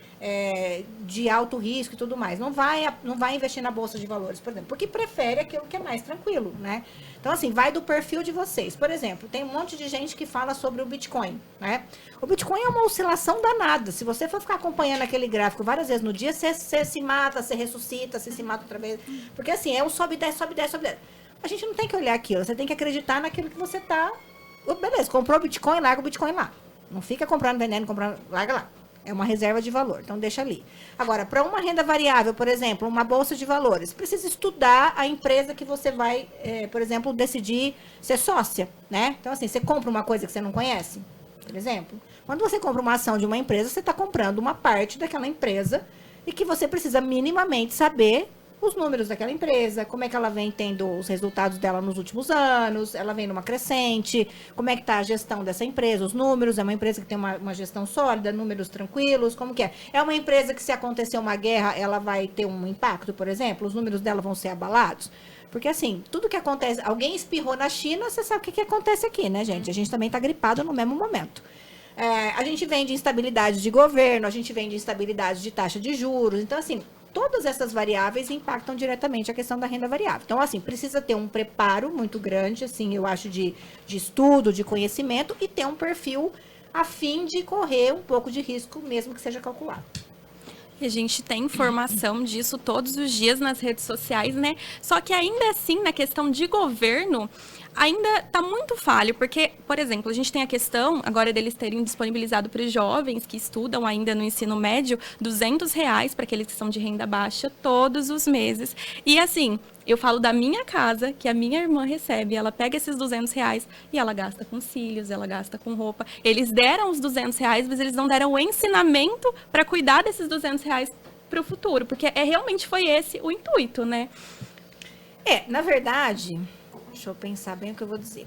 de alto risco e tudo mais. Não vai investir na bolsa de valores, por exemplo, porque prefere aquilo que é mais tranquilo, né? Então, assim, vai do perfil de vocês. Por exemplo, tem um monte de gente que fala sobre o Bitcoin, né? O Bitcoin é uma oscilação danada. Se você for ficar acompanhando aquele gráfico várias vezes no dia, você se mata, você ressuscita, você se mata outra vez. Porque, assim, é um sobe e desce, sobe e desce, sobe e desce. A gente não tem que olhar aquilo. Você tem que acreditar naquilo que você tá... Beleza, comprou o Bitcoin, larga o Bitcoin lá. Não fica comprando, vendendo, comprando... Larga lá. É uma reserva de valor, então deixa ali. Agora, para uma renda variável, por exemplo, uma bolsa de valores, precisa estudar a empresa que você vai, por exemplo, decidir ser sócia, né? Então, assim, você compra uma coisa que você não conhece, por exemplo. Quando você compra uma ação de uma empresa, você está comprando uma parte daquela empresa e que você precisa minimamente saber os números daquela empresa, como é que ela vem tendo os resultados dela nos últimos anos, ela vem numa crescente, como é que está a gestão dessa empresa, os números, é uma empresa que tem uma gestão sólida, números tranquilos, como que é? É uma empresa que se acontecer uma guerra, ela vai ter um impacto, por exemplo, os números dela vão ser abalados? Porque, assim, tudo que acontece... Alguém espirrou na China, você sabe o que acontece aqui, né, gente? A gente também está gripado no mesmo momento. A gente vem de instabilidade de governo, a gente vem de instabilidade de taxa de juros. Então, assim, todas essas variáveis impactam diretamente a questão da renda variável. Então, assim, precisa ter um preparo muito grande, assim, eu acho, de estudo, de conhecimento, e ter um perfil a fim de correr um pouco de risco, mesmo que seja calculado. E a gente tem informação disso todos os dias nas redes sociais, né? Só que ainda assim, na questão de governo, ainda está muito falho, porque, por exemplo, a gente tem a questão agora deles terem disponibilizado para os jovens que estudam ainda no ensino médio R$200 para aqueles que são de renda baixa todos os meses. E assim, eu falo da minha casa, que a minha irmã recebe, ela pega esses R$200 e ela gasta com cílios, ela gasta com roupa. Eles deram os R$200, mas eles não deram o ensinamento para cuidar desses R$200 para o futuro, porque realmente foi esse o intuito, né? Na verdade... Deixa eu pensar bem o que eu vou dizer.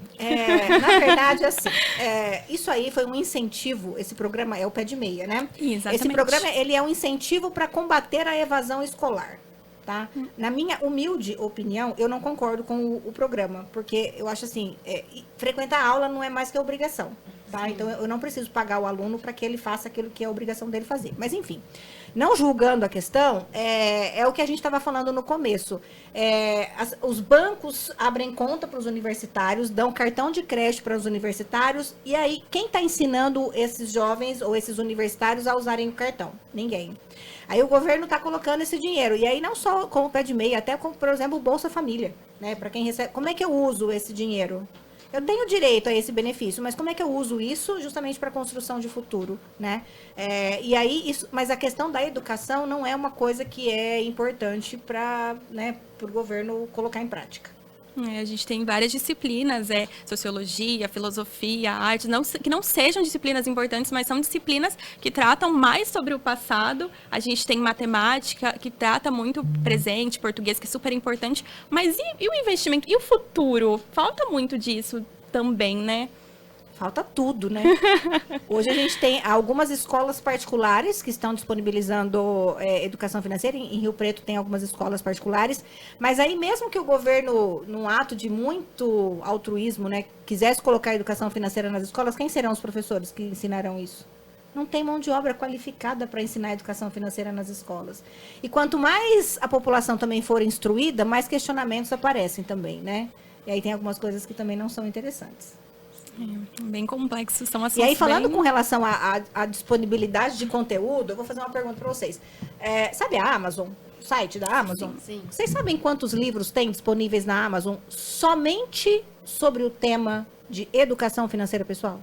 Na verdade, assim, isso aí foi um incentivo, esse programa é o Pé de Meia, né? Exatamente. Esse programa, ele é um incentivo para combater a evasão escolar, tá? Na minha humilde opinião, eu não concordo com o programa, porque eu acho assim, frequentar a aula não é mais que obrigação, tá? Sim. Então, eu não preciso pagar o aluno para que ele faça aquilo que é a obrigação dele fazer. Mas, enfim... Não julgando a questão, é o que a gente estava falando no começo. Os bancos abrem conta para os universitários, dão cartão de crédito para os universitários, e aí quem está ensinando esses jovens ou esses universitários a usarem o cartão? Ninguém. Aí o governo está colocando esse dinheiro, e aí não só com o Pé de Meia, até com, por exemplo, o Bolsa Família, né? Para quem recebe. Como é que eu uso esse dinheiro? Eu tenho direito a esse benefício, mas como é que eu uso isso justamente para a construção de futuro, né? E aí, mas a questão da educação não é uma coisa que é importante para, né, o governo colocar em prática. A gente tem várias disciplinas, sociologia, filosofia, arte, que não sejam disciplinas importantes, mas são disciplinas que tratam mais sobre o passado. A gente tem matemática, que trata muito presente, português, que é super importante. Mas e o investimento? E o futuro? Falta muito disso também, né? Falta tudo, né? Hoje a gente tem algumas escolas particulares que estão disponibilizando educação financeira. Em Rio Preto tem algumas escolas particulares. Mas aí mesmo que o governo, num ato de muito altruísmo, né, quisesse colocar a educação financeira nas escolas, quem serão os professores que ensinarão isso? Não tem mão de obra qualificada para ensinar a educação financeira nas escolas. E quanto mais a população também for instruída, mais questionamentos aparecem também, né? E aí tem algumas coisas que também não são interessantes. Bem complexos, são assuntos. E aí, falando com relação à disponibilidade de conteúdo, eu vou fazer uma pergunta para vocês. Sabe a Amazon? O site da Amazon? Sim. Vocês sabem quantos livros tem disponíveis na Amazon somente sobre o tema de educação financeira pessoal?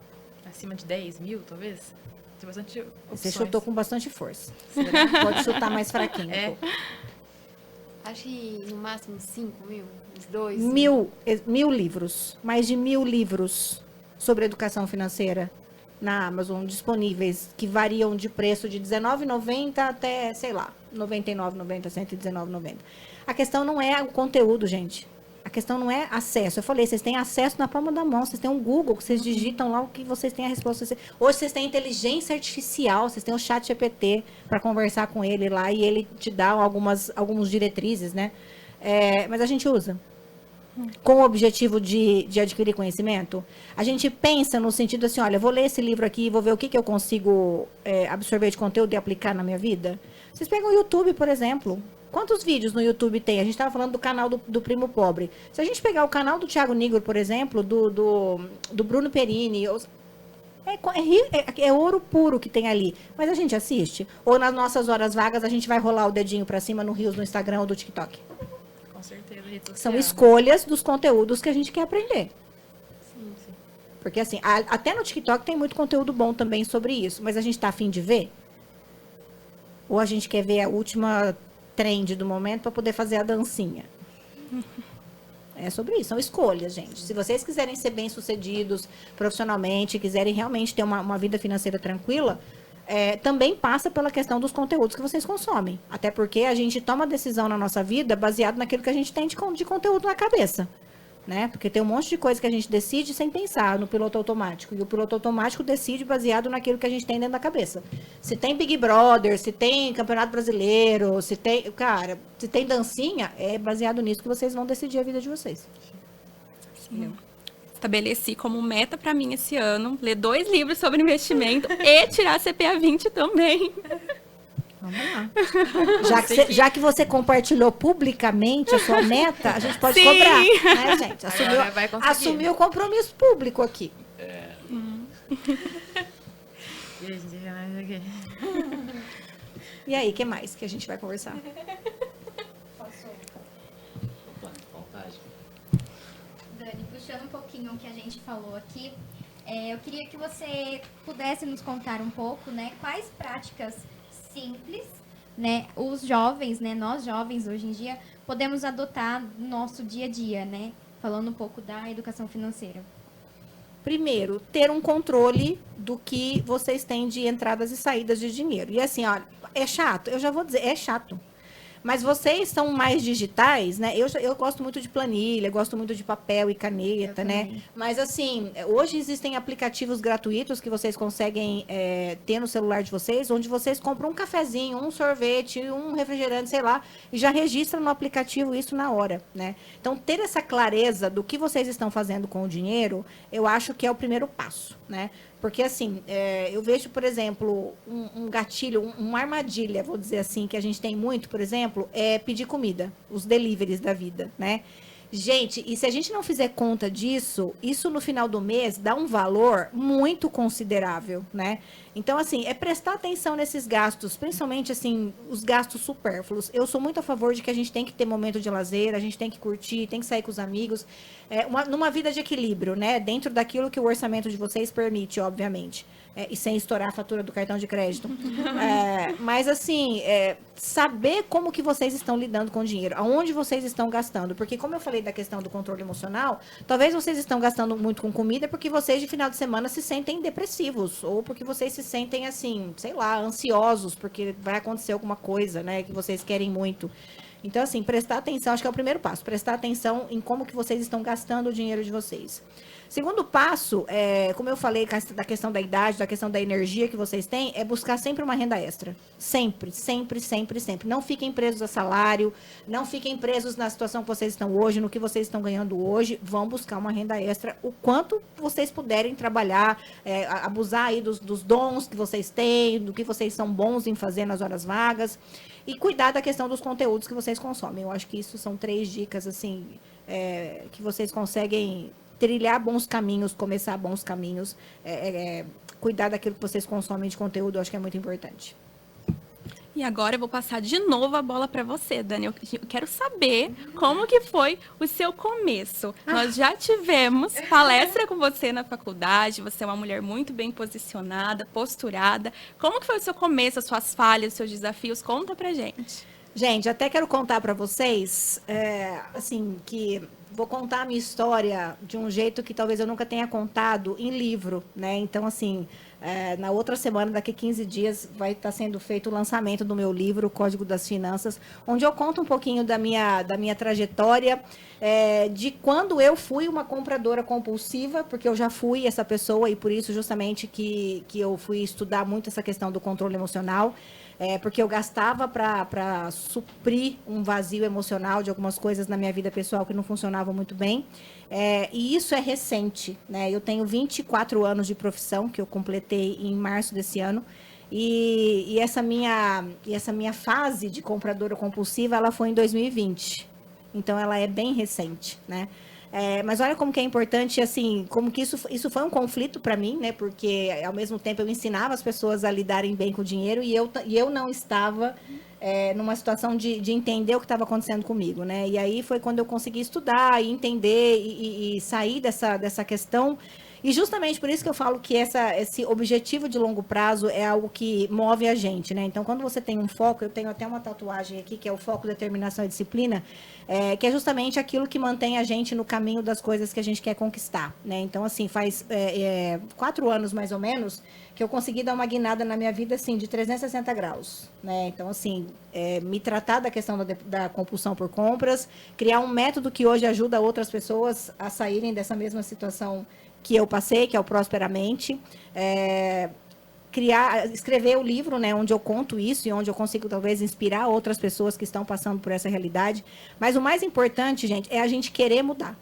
Acima de 10 mil, talvez? Tem bastante opções. Você chutou com bastante força. Pode chutar mais fraquinho. Acho que no máximo 5 mil, uns 2. 1.000 livros. Mais de 1.000 livros sobre educação financeira na Amazon disponíveis, que variam de preço de R$19,90 até, sei lá, R$99,90, R$119,90. A questão não é o conteúdo, gente. A questão não é acesso. Eu falei, vocês têm acesso na palma da mão, vocês têm um Google, que vocês digitam lá o que vocês têm a resposta. Hoje vocês têm inteligência artificial, vocês têm o ChatGPT para conversar com ele lá e ele te dá algumas diretrizes, né? Mas a gente usa. Com o objetivo de adquirir conhecimento, a gente pensa no sentido assim, olha, vou ler esse livro aqui, vou ver o que eu consigo absorver de conteúdo e aplicar na minha vida. Vocês pegam o YouTube, por exemplo. Quantos vídeos no YouTube tem? A gente estava falando do canal do Primo Pobre. Se a gente pegar o canal do Thiago Nigro, por exemplo, do Bruno Perini, é ouro puro que tem ali. Mas a gente assiste? Ou nas nossas horas vagas a gente vai rolar o dedinho para cima no Reels, no Instagram ou do TikTok? Com certeza, rede social. São escolhas dos conteúdos que a gente quer aprender. Sim. Porque assim, até no TikTok tem muito conteúdo bom também sobre isso. Mas a gente está a fim de ver? Ou a gente quer ver a última trend do momento para poder fazer a dancinha? É sobre isso, são escolhas, gente. Se vocês quiserem ser bem-sucedidos profissionalmente, quiserem realmente ter uma vida financeira tranquila, também passa pela questão dos conteúdos que vocês consomem. Até porque a gente toma decisão na nossa vida baseado naquilo que a gente tem de conteúdo na cabeça. né? Porque tem um monte de coisa que a gente decide sem pensar no piloto automático. E o piloto automático decide baseado naquilo que a gente tem dentro da cabeça. Se tem Big Brother, se tem Campeonato Brasileiro, se tem... Cara, se tem dancinha, é baseado nisso que vocês vão decidir a vida de vocês. Sim. Estabeleci como meta para mim esse ano ler 2 livros sobre investimento e tirar CPA 20 também. Vamos lá. Já que você compartilhou publicamente a sua meta, a gente pode Sim. cobrar, né, gente? Agora vai conseguir. Assumiu o compromisso público aqui. E aí, o que mais que a gente vai conversar? Dani, puxando um pouquinho o que a gente falou aqui, eu queria que você pudesse nos contar um pouco, né, quais práticas simples, né, os jovens, né, nós jovens hoje em dia, podemos adotar no nosso dia a dia, né, falando um pouco da educação financeira. Primeiro, ter um controle do que vocês têm de entradas e saídas de dinheiro. E assim, olha, é chato, eu já vou dizer, é chato. Mas vocês são mais digitais, né? Eu gosto muito de planilha, gosto muito de papel e caneta, né? Mas assim, hoje existem aplicativos gratuitos que vocês conseguem ter no celular de vocês, onde vocês compram um cafezinho, um sorvete, um refrigerante, sei lá, e já registram no aplicativo isso na hora, né? Então, ter essa clareza do que vocês estão fazendo com o dinheiro, eu acho que é o primeiro passo, né? Porque, assim, eu vejo, por exemplo, um gatilho, uma armadilha, vou dizer assim, que a gente tem muito, por exemplo, é pedir comida, os deliveries da vida, né? Gente, e se a gente não fizer conta disso, isso no final do mês dá um valor muito considerável, né? Então, assim, é prestar atenção nesses gastos, principalmente, assim, os gastos supérfluos. Eu sou muito a favor de que a gente tem que ter momento de lazer, a gente tem que curtir, tem que sair com os amigos, numa vida de equilíbrio, né? Dentro daquilo que o orçamento de vocês permite, obviamente. E sem estourar a fatura do cartão de crédito. Mas, assim, saber como que vocês estão lidando com o dinheiro, aonde vocês estão gastando. Porque, como eu falei da questão do controle emocional, talvez vocês estão gastando muito com comida porque vocês, de final de semana, se sentem depressivos. Ou porque vocês se sentem, assim, sei lá, ansiosos, porque vai acontecer alguma coisa, né, que vocês querem muito. Então, assim, prestar atenção, acho que é o primeiro passo. Prestar atenção em como que vocês estão gastando o dinheiro de vocês. Segundo passo, como eu falei da questão da idade, da questão da energia que vocês têm, é buscar sempre uma renda extra. Sempre, sempre, sempre, sempre. Não fiquem presos a salário, não fiquem presos na situação que vocês estão hoje, no que vocês estão ganhando hoje. Vão buscar uma renda extra o quanto vocês puderem trabalhar, abusar aí dos dons que vocês têm, do que vocês são bons em fazer nas horas vagas. E cuidar da questão dos conteúdos que vocês consomem. Eu acho que isso são 3 dicas, assim, que vocês conseguem trilhar bons caminhos, começar bons caminhos, cuidar daquilo que vocês consomem de conteúdo, eu acho que é muito importante. E agora eu vou passar de novo a bola para você, Dani. Eu quero saber como que foi o seu começo. Nós já tivemos palestra com você na faculdade, você é uma mulher muito bem posicionada, posturada. Como que foi o seu começo, as suas falhas, os seus desafios? Conta pra gente. Gente, até quero contar para vocês, assim, que vou contar a minha história de um jeito que talvez eu nunca tenha contado em livro, né? Então, assim, na outra semana, daqui 15 dias, vai estar sendo feito o lançamento do meu livro, O Código das Finanças, onde eu conto um pouquinho da minha trajetória, de quando eu fui uma compradora compulsiva, porque eu já fui essa pessoa e por isso justamente que eu fui estudar muito essa questão do controle emocional. Porque eu gastava para suprir um vazio emocional de algumas coisas na minha vida pessoal que não funcionavam muito bem. E isso é recente, né? Eu tenho 24 anos de profissão, que eu completei em março desse ano. E essa minha fase de compradora compulsiva, ela foi em 2020. Então, ela é bem recente, né? Mas olha como que é importante, assim, como que isso foi um conflito para mim, né? Porque, ao mesmo tempo, eu ensinava as pessoas a lidarem bem com o dinheiro e eu não estava numa situação de entender o que estava acontecendo comigo, né? E aí foi quando eu consegui estudar e entender e sair dessa questão E justamente por isso que eu falo que esse objetivo de longo prazo é algo que move a gente, né? Então, quando você tem um foco, eu tenho até uma tatuagem aqui, que é o foco, determinação e disciplina, que é justamente aquilo que mantém a gente no caminho das coisas que a gente quer conquistar, né? Então, assim, faz 4 anos, mais ou menos, que eu consegui dar uma guinada na minha vida, assim, de 360 graus, né? Então, assim, me tratar da questão da compulsão por compras, criar um método que hoje ajuda outras pessoas a saírem dessa mesma situação que eu passei, que é o Prosperamente, escrever o livro, né, onde eu conto isso e onde eu consigo, talvez, inspirar outras pessoas que estão passando por essa realidade. Mas o mais importante, gente, é a gente querer mudar.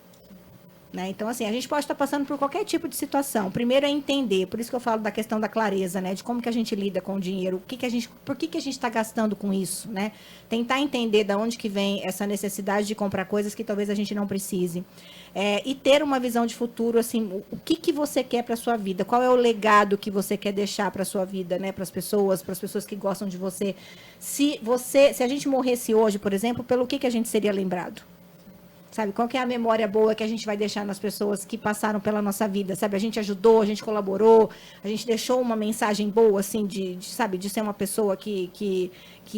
Né? Então, assim, a gente pode estar passando por qualquer tipo de situação. Primeiro é entender, por isso que eu falo da questão da clareza, né? De como que a gente lida com o dinheiro, por que a gente está gastando com isso, né? Tentar entender de onde que vem essa necessidade de comprar coisas que talvez a gente não precise. E ter uma visão de futuro, assim, o que você quer para a sua vida? Qual é o legado que você quer deixar para a sua vida, né? Para as pessoas que gostam de você. Se a gente morresse hoje, por exemplo, pelo que a gente seria lembrado? Sabe, qual que é a memória boa que a gente vai deixar nas pessoas que passaram pela nossa vida, sabe? A gente ajudou, a gente colaborou, a gente deixou uma mensagem boa, assim, de ser uma pessoa que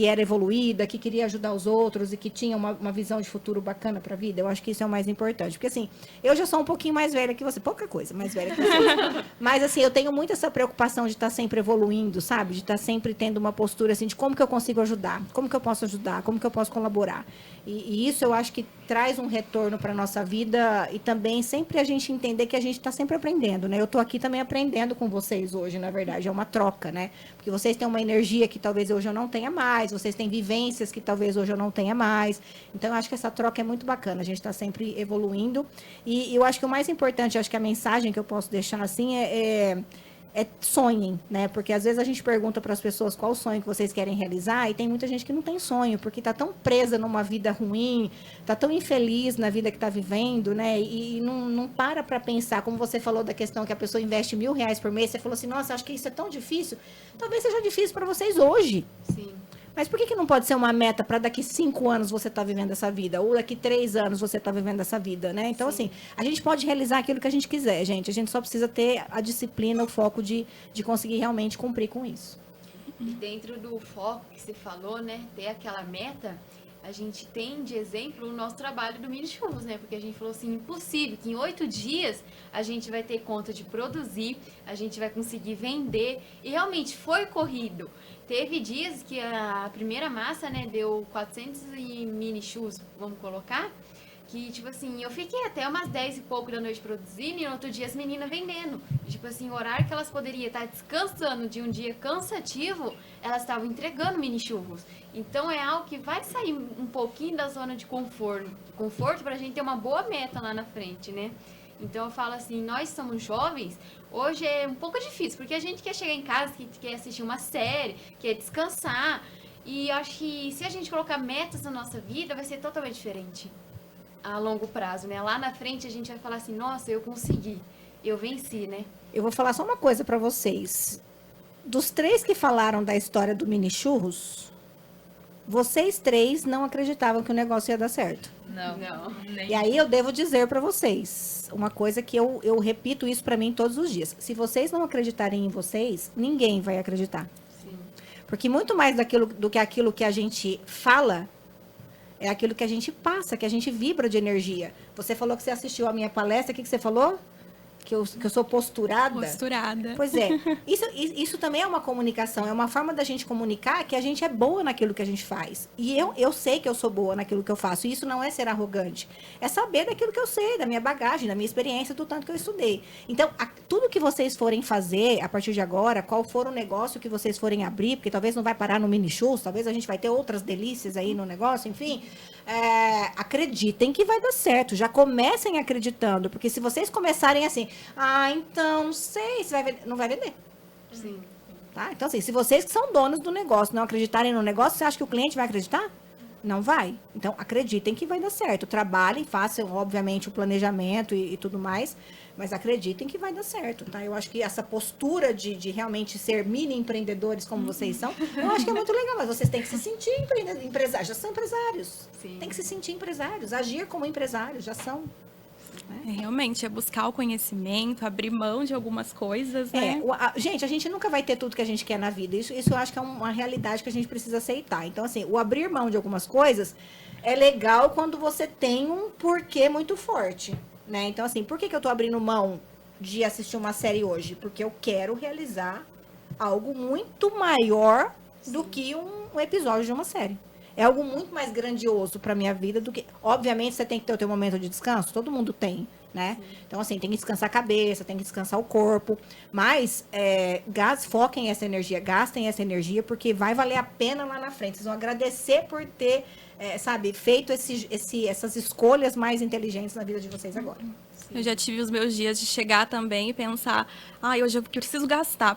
era evoluída, que queria ajudar os outros e que tinha uma visão de futuro bacana para a vida. Eu acho que isso é o mais importante. Porque, assim, eu já sou um pouquinho mais velha que você, pouca coisa, mais velha que você. Mas, assim, eu tenho muito essa preocupação de estar sempre evoluindo, sabe? De estar sempre tendo uma postura, assim, de como que eu consigo ajudar, como que eu posso ajudar, como que eu posso colaborar. E isso eu acho que traz um retorno para a nossa vida e também sempre a gente entender que a gente está sempre aprendendo, né? Eu estou aqui também aprendendo com vocês hoje, na verdade, é uma troca, né? Porque vocês têm uma energia que talvez hoje eu não tenha mais, vocês têm vivências que talvez hoje eu não tenha mais. Então, eu acho que essa troca é muito bacana, a gente está sempre evoluindo. E eu acho que o mais importante, eu acho que a mensagem que eu posso deixar assim sonhem, né? Porque às vezes a gente pergunta para as pessoas qual o sonho que vocês querem realizar e tem muita gente que não tem sonho, porque está tão presa numa vida ruim, está tão infeliz na vida que está vivendo, né? E não para pensar, como você falou da questão que a pessoa investe R$1.000 por mês, você falou assim, nossa, acho que isso é tão difícil. Talvez seja difícil para vocês hoje. Sim. Mas por que não pode ser uma meta para daqui 5 anos você estar vivendo essa vida? Ou daqui 3 anos você estar vivendo essa vida, né? Então, assim, a gente pode realizar aquilo que a gente quiser, gente. A gente só precisa ter a disciplina, o foco de conseguir realmente cumprir com isso. E dentro do foco que você falou, né? Ter aquela meta, a gente tem de exemplo o nosso trabalho do Mini Churros, né? Porque a gente falou assim, impossível, que em 8 dias a gente vai ter conta de produzir, a gente vai conseguir vender. E realmente foi corrido. Teve dias que a primeira massa, né, deu 400 mini churros, vamos colocar, que, tipo assim, eu fiquei até umas 10 e pouco da noite produzindo e no outro dia as meninas vendendo. Tipo assim, o horário que elas poderiam estar descansando de um dia cansativo, elas estavam entregando mini churros. Então, é algo que vai sair um pouquinho da zona de conforto para a gente ter uma boa meta lá na frente, né? Então, eu falo assim, nós somos jovens, hoje é um pouco difícil, porque a gente quer chegar em casa, quer assistir uma série, quer descansar. E eu acho que se a gente colocar metas na nossa vida, vai ser totalmente diferente a longo prazo, né? Lá na frente a gente vai falar assim, nossa, eu consegui, eu venci, né? Eu vou falar só uma coisa para vocês. Dos 3 que falaram da história do Mini Churros, vocês 3 não acreditavam que o negócio ia dar certo. Não. E aí eu devo dizer para vocês uma coisa que eu repito isso para mim todos os dias. Se vocês não acreditarem em vocês, ninguém vai acreditar. Sim. Porque muito mais do que aquilo que a gente fala, é aquilo que a gente passa, que a gente vibra de energia. Você falou que você assistiu a minha palestra, o que você falou? Que eu sou posturada? Posturada. Pois é. Isso também é uma comunicação, é uma forma da gente comunicar que a gente é boa naquilo que a gente faz. E eu sei que eu sou boa naquilo que eu faço. E isso não é ser arrogante. É saber daquilo que eu sei, da minha bagagem, da minha experiência, do tanto que eu estudei. Então, tudo que vocês forem fazer a partir de agora, qual for o negócio que vocês forem abrir, porque talvez não vai parar no Mini Churros, talvez a gente vai ter outras delícias aí no negócio, enfim, acreditem que vai dar certo. Já comecem acreditando, porque se vocês começarem assim, então, não sei, não vai vender. Sim. Tá? Então, assim, se vocês que são donos do negócio não acreditarem no negócio, você acha que o cliente vai acreditar? Não vai. Então, acreditem que vai dar certo. Trabalhem, façam, obviamente, o planejamento e tudo mais, mas acreditem que vai dar certo, tá? Eu acho que essa postura de realmente ser mini empreendedores como vocês são, eu acho que é muito legal, mas vocês têm que se sentir empresários. Já são empresários. Sim. Tem que se sentir empresários, agir como empresários, já são. Realmente, é buscar o conhecimento, abrir mão de algumas coisas, né? Gente, a gente nunca vai ter tudo que a gente quer na vida. Isso eu acho que é uma realidade que a gente precisa aceitar. Então, assim, o abrir mão de algumas coisas é legal quando você tem um porquê muito forte, né? Então, assim, por que eu tô abrindo mão de assistir uma série hoje? Porque eu quero realizar algo muito maior do que um episódio de uma série. É algo muito mais grandioso para minha vida do que... Obviamente, você tem que ter o teu momento de descanso. Todo mundo tem, né? Então, assim, tem que descansar a cabeça, tem que descansar o corpo. Mas, foquem essa energia, gastem essa energia, porque vai valer a pena lá na frente. Vocês vão agradecer por ter, feito essas escolhas mais inteligentes na vida de vocês agora. Eu já tive os meus dias de chegar também e pensar, hoje eu preciso gastar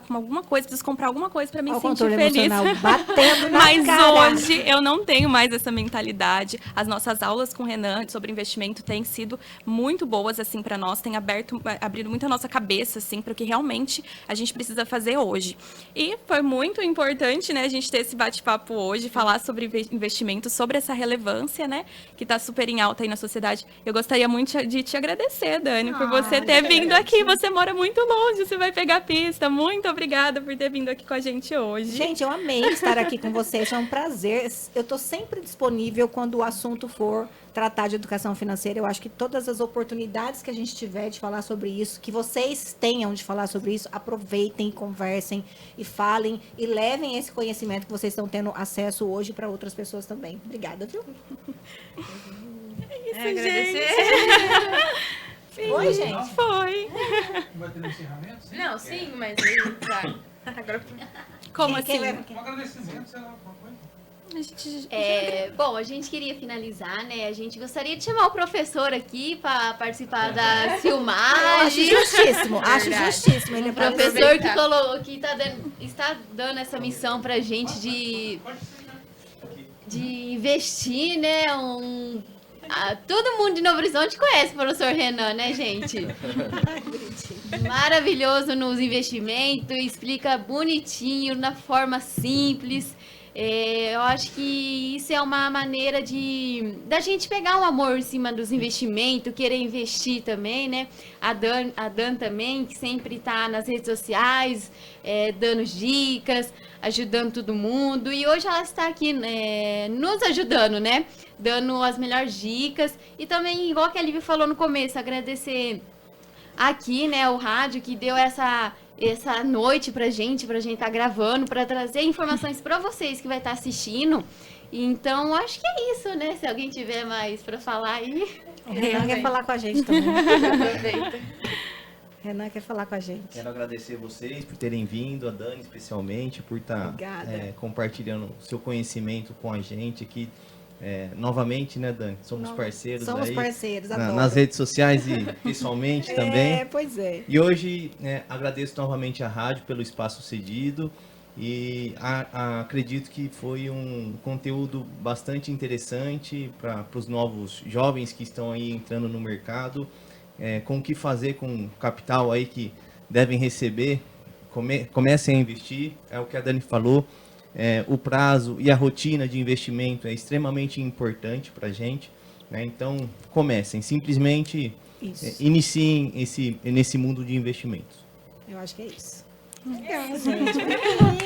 com alguma coisa, preciso comprar alguma coisa para me sentir feliz. Batendo na Mas cara. hoje eu não tenho mais essa mentalidade. As aulas com o Renan sobre investimento têm sido muito boas assim para nós, têm abrido muito a nossa cabeça assim para o que realmente a gente precisa fazer hoje. E foi muito importante, né, a gente ter esse bate-papo hoje, falar sobre investimento, sobre essa relevância, né, que está super em alta aí na sociedade. Eu gostaria muito de te agradecer, Dani, por você ter vindo aqui. Você mora muito longe, você vai pegar a pista. Muito obrigada por ter vindo aqui com a gente hoje. Gente, eu amei estar aqui com vocês, é um prazer. Eu estou sempre disponível quando o assunto for tratar de educação financeira. Eu acho que todas as oportunidades que a gente tiver de falar sobre isso, que vocês tenham de falar sobre isso, aproveitem, conversem e falem e levem esse conhecimento que vocês estão tendo acesso hoje para outras pessoas também. Obrigada, viu? Agradecer. Foi, gente? Foi. Vai ter encerramento? Não, sim, mas aí tá. Agora Como Quem assim? vai- Um agradecimento, sei lá, alguma coisa. A gente... Bom, a gente queria finalizar, né? A gente gostaria de chamar o professor aqui para participar da Acho filmagem. justíssimo, acho Verdade. justíssimo. Ele O professor que está dando essa missão pra gente de investir, né? Todo mundo de Novo Horizonte conhece o professor Renan, né, gente? Maravilhoso nos investimentos, explica bonitinho, na forma simples. Eu acho que isso é uma maneira da gente pegar um amor em cima dos investimentos, querer investir também, né? A Dan também, que sempre está nas redes sociais, dando dicas, ajudando todo mundo. E hoje ela está aqui nos ajudando, né? Dando as melhores dicas. E também, igual que a Lívia falou no começo, agradecer aqui, né, o rádio que deu essa noite pra gente estar gravando, para trazer informações para vocês que vai estar assistindo. Então, acho que é isso, né? Se alguém tiver mais para falar aí. O Renan quer falar com a gente também. Aproveita. Renan quer falar com a gente. Quero agradecer vocês por terem vindo, a Dani especialmente, por estar Obrigada. compartilhando o seu conhecimento com a gente aqui. Novamente, né, Dani? Somos parceiros Somos aí. parceiros, adoro. Nas redes sociais e pessoalmente também. Pois é. E hoje agradeço novamente à rádio pelo espaço cedido e acredito que foi um conteúdo bastante interessante para os novos jovens que estão aí entrando no mercado, com o que fazer com o capital aí que devem receber, comecem a investir, é o que a Dani falou. O prazo e a rotina de investimento é extremamente importante para a gente, né? Então comecem, simplesmente iniciem nesse mundo de investimentos. Eu acho que é isso. Legal. Gente, que lindo, que bom.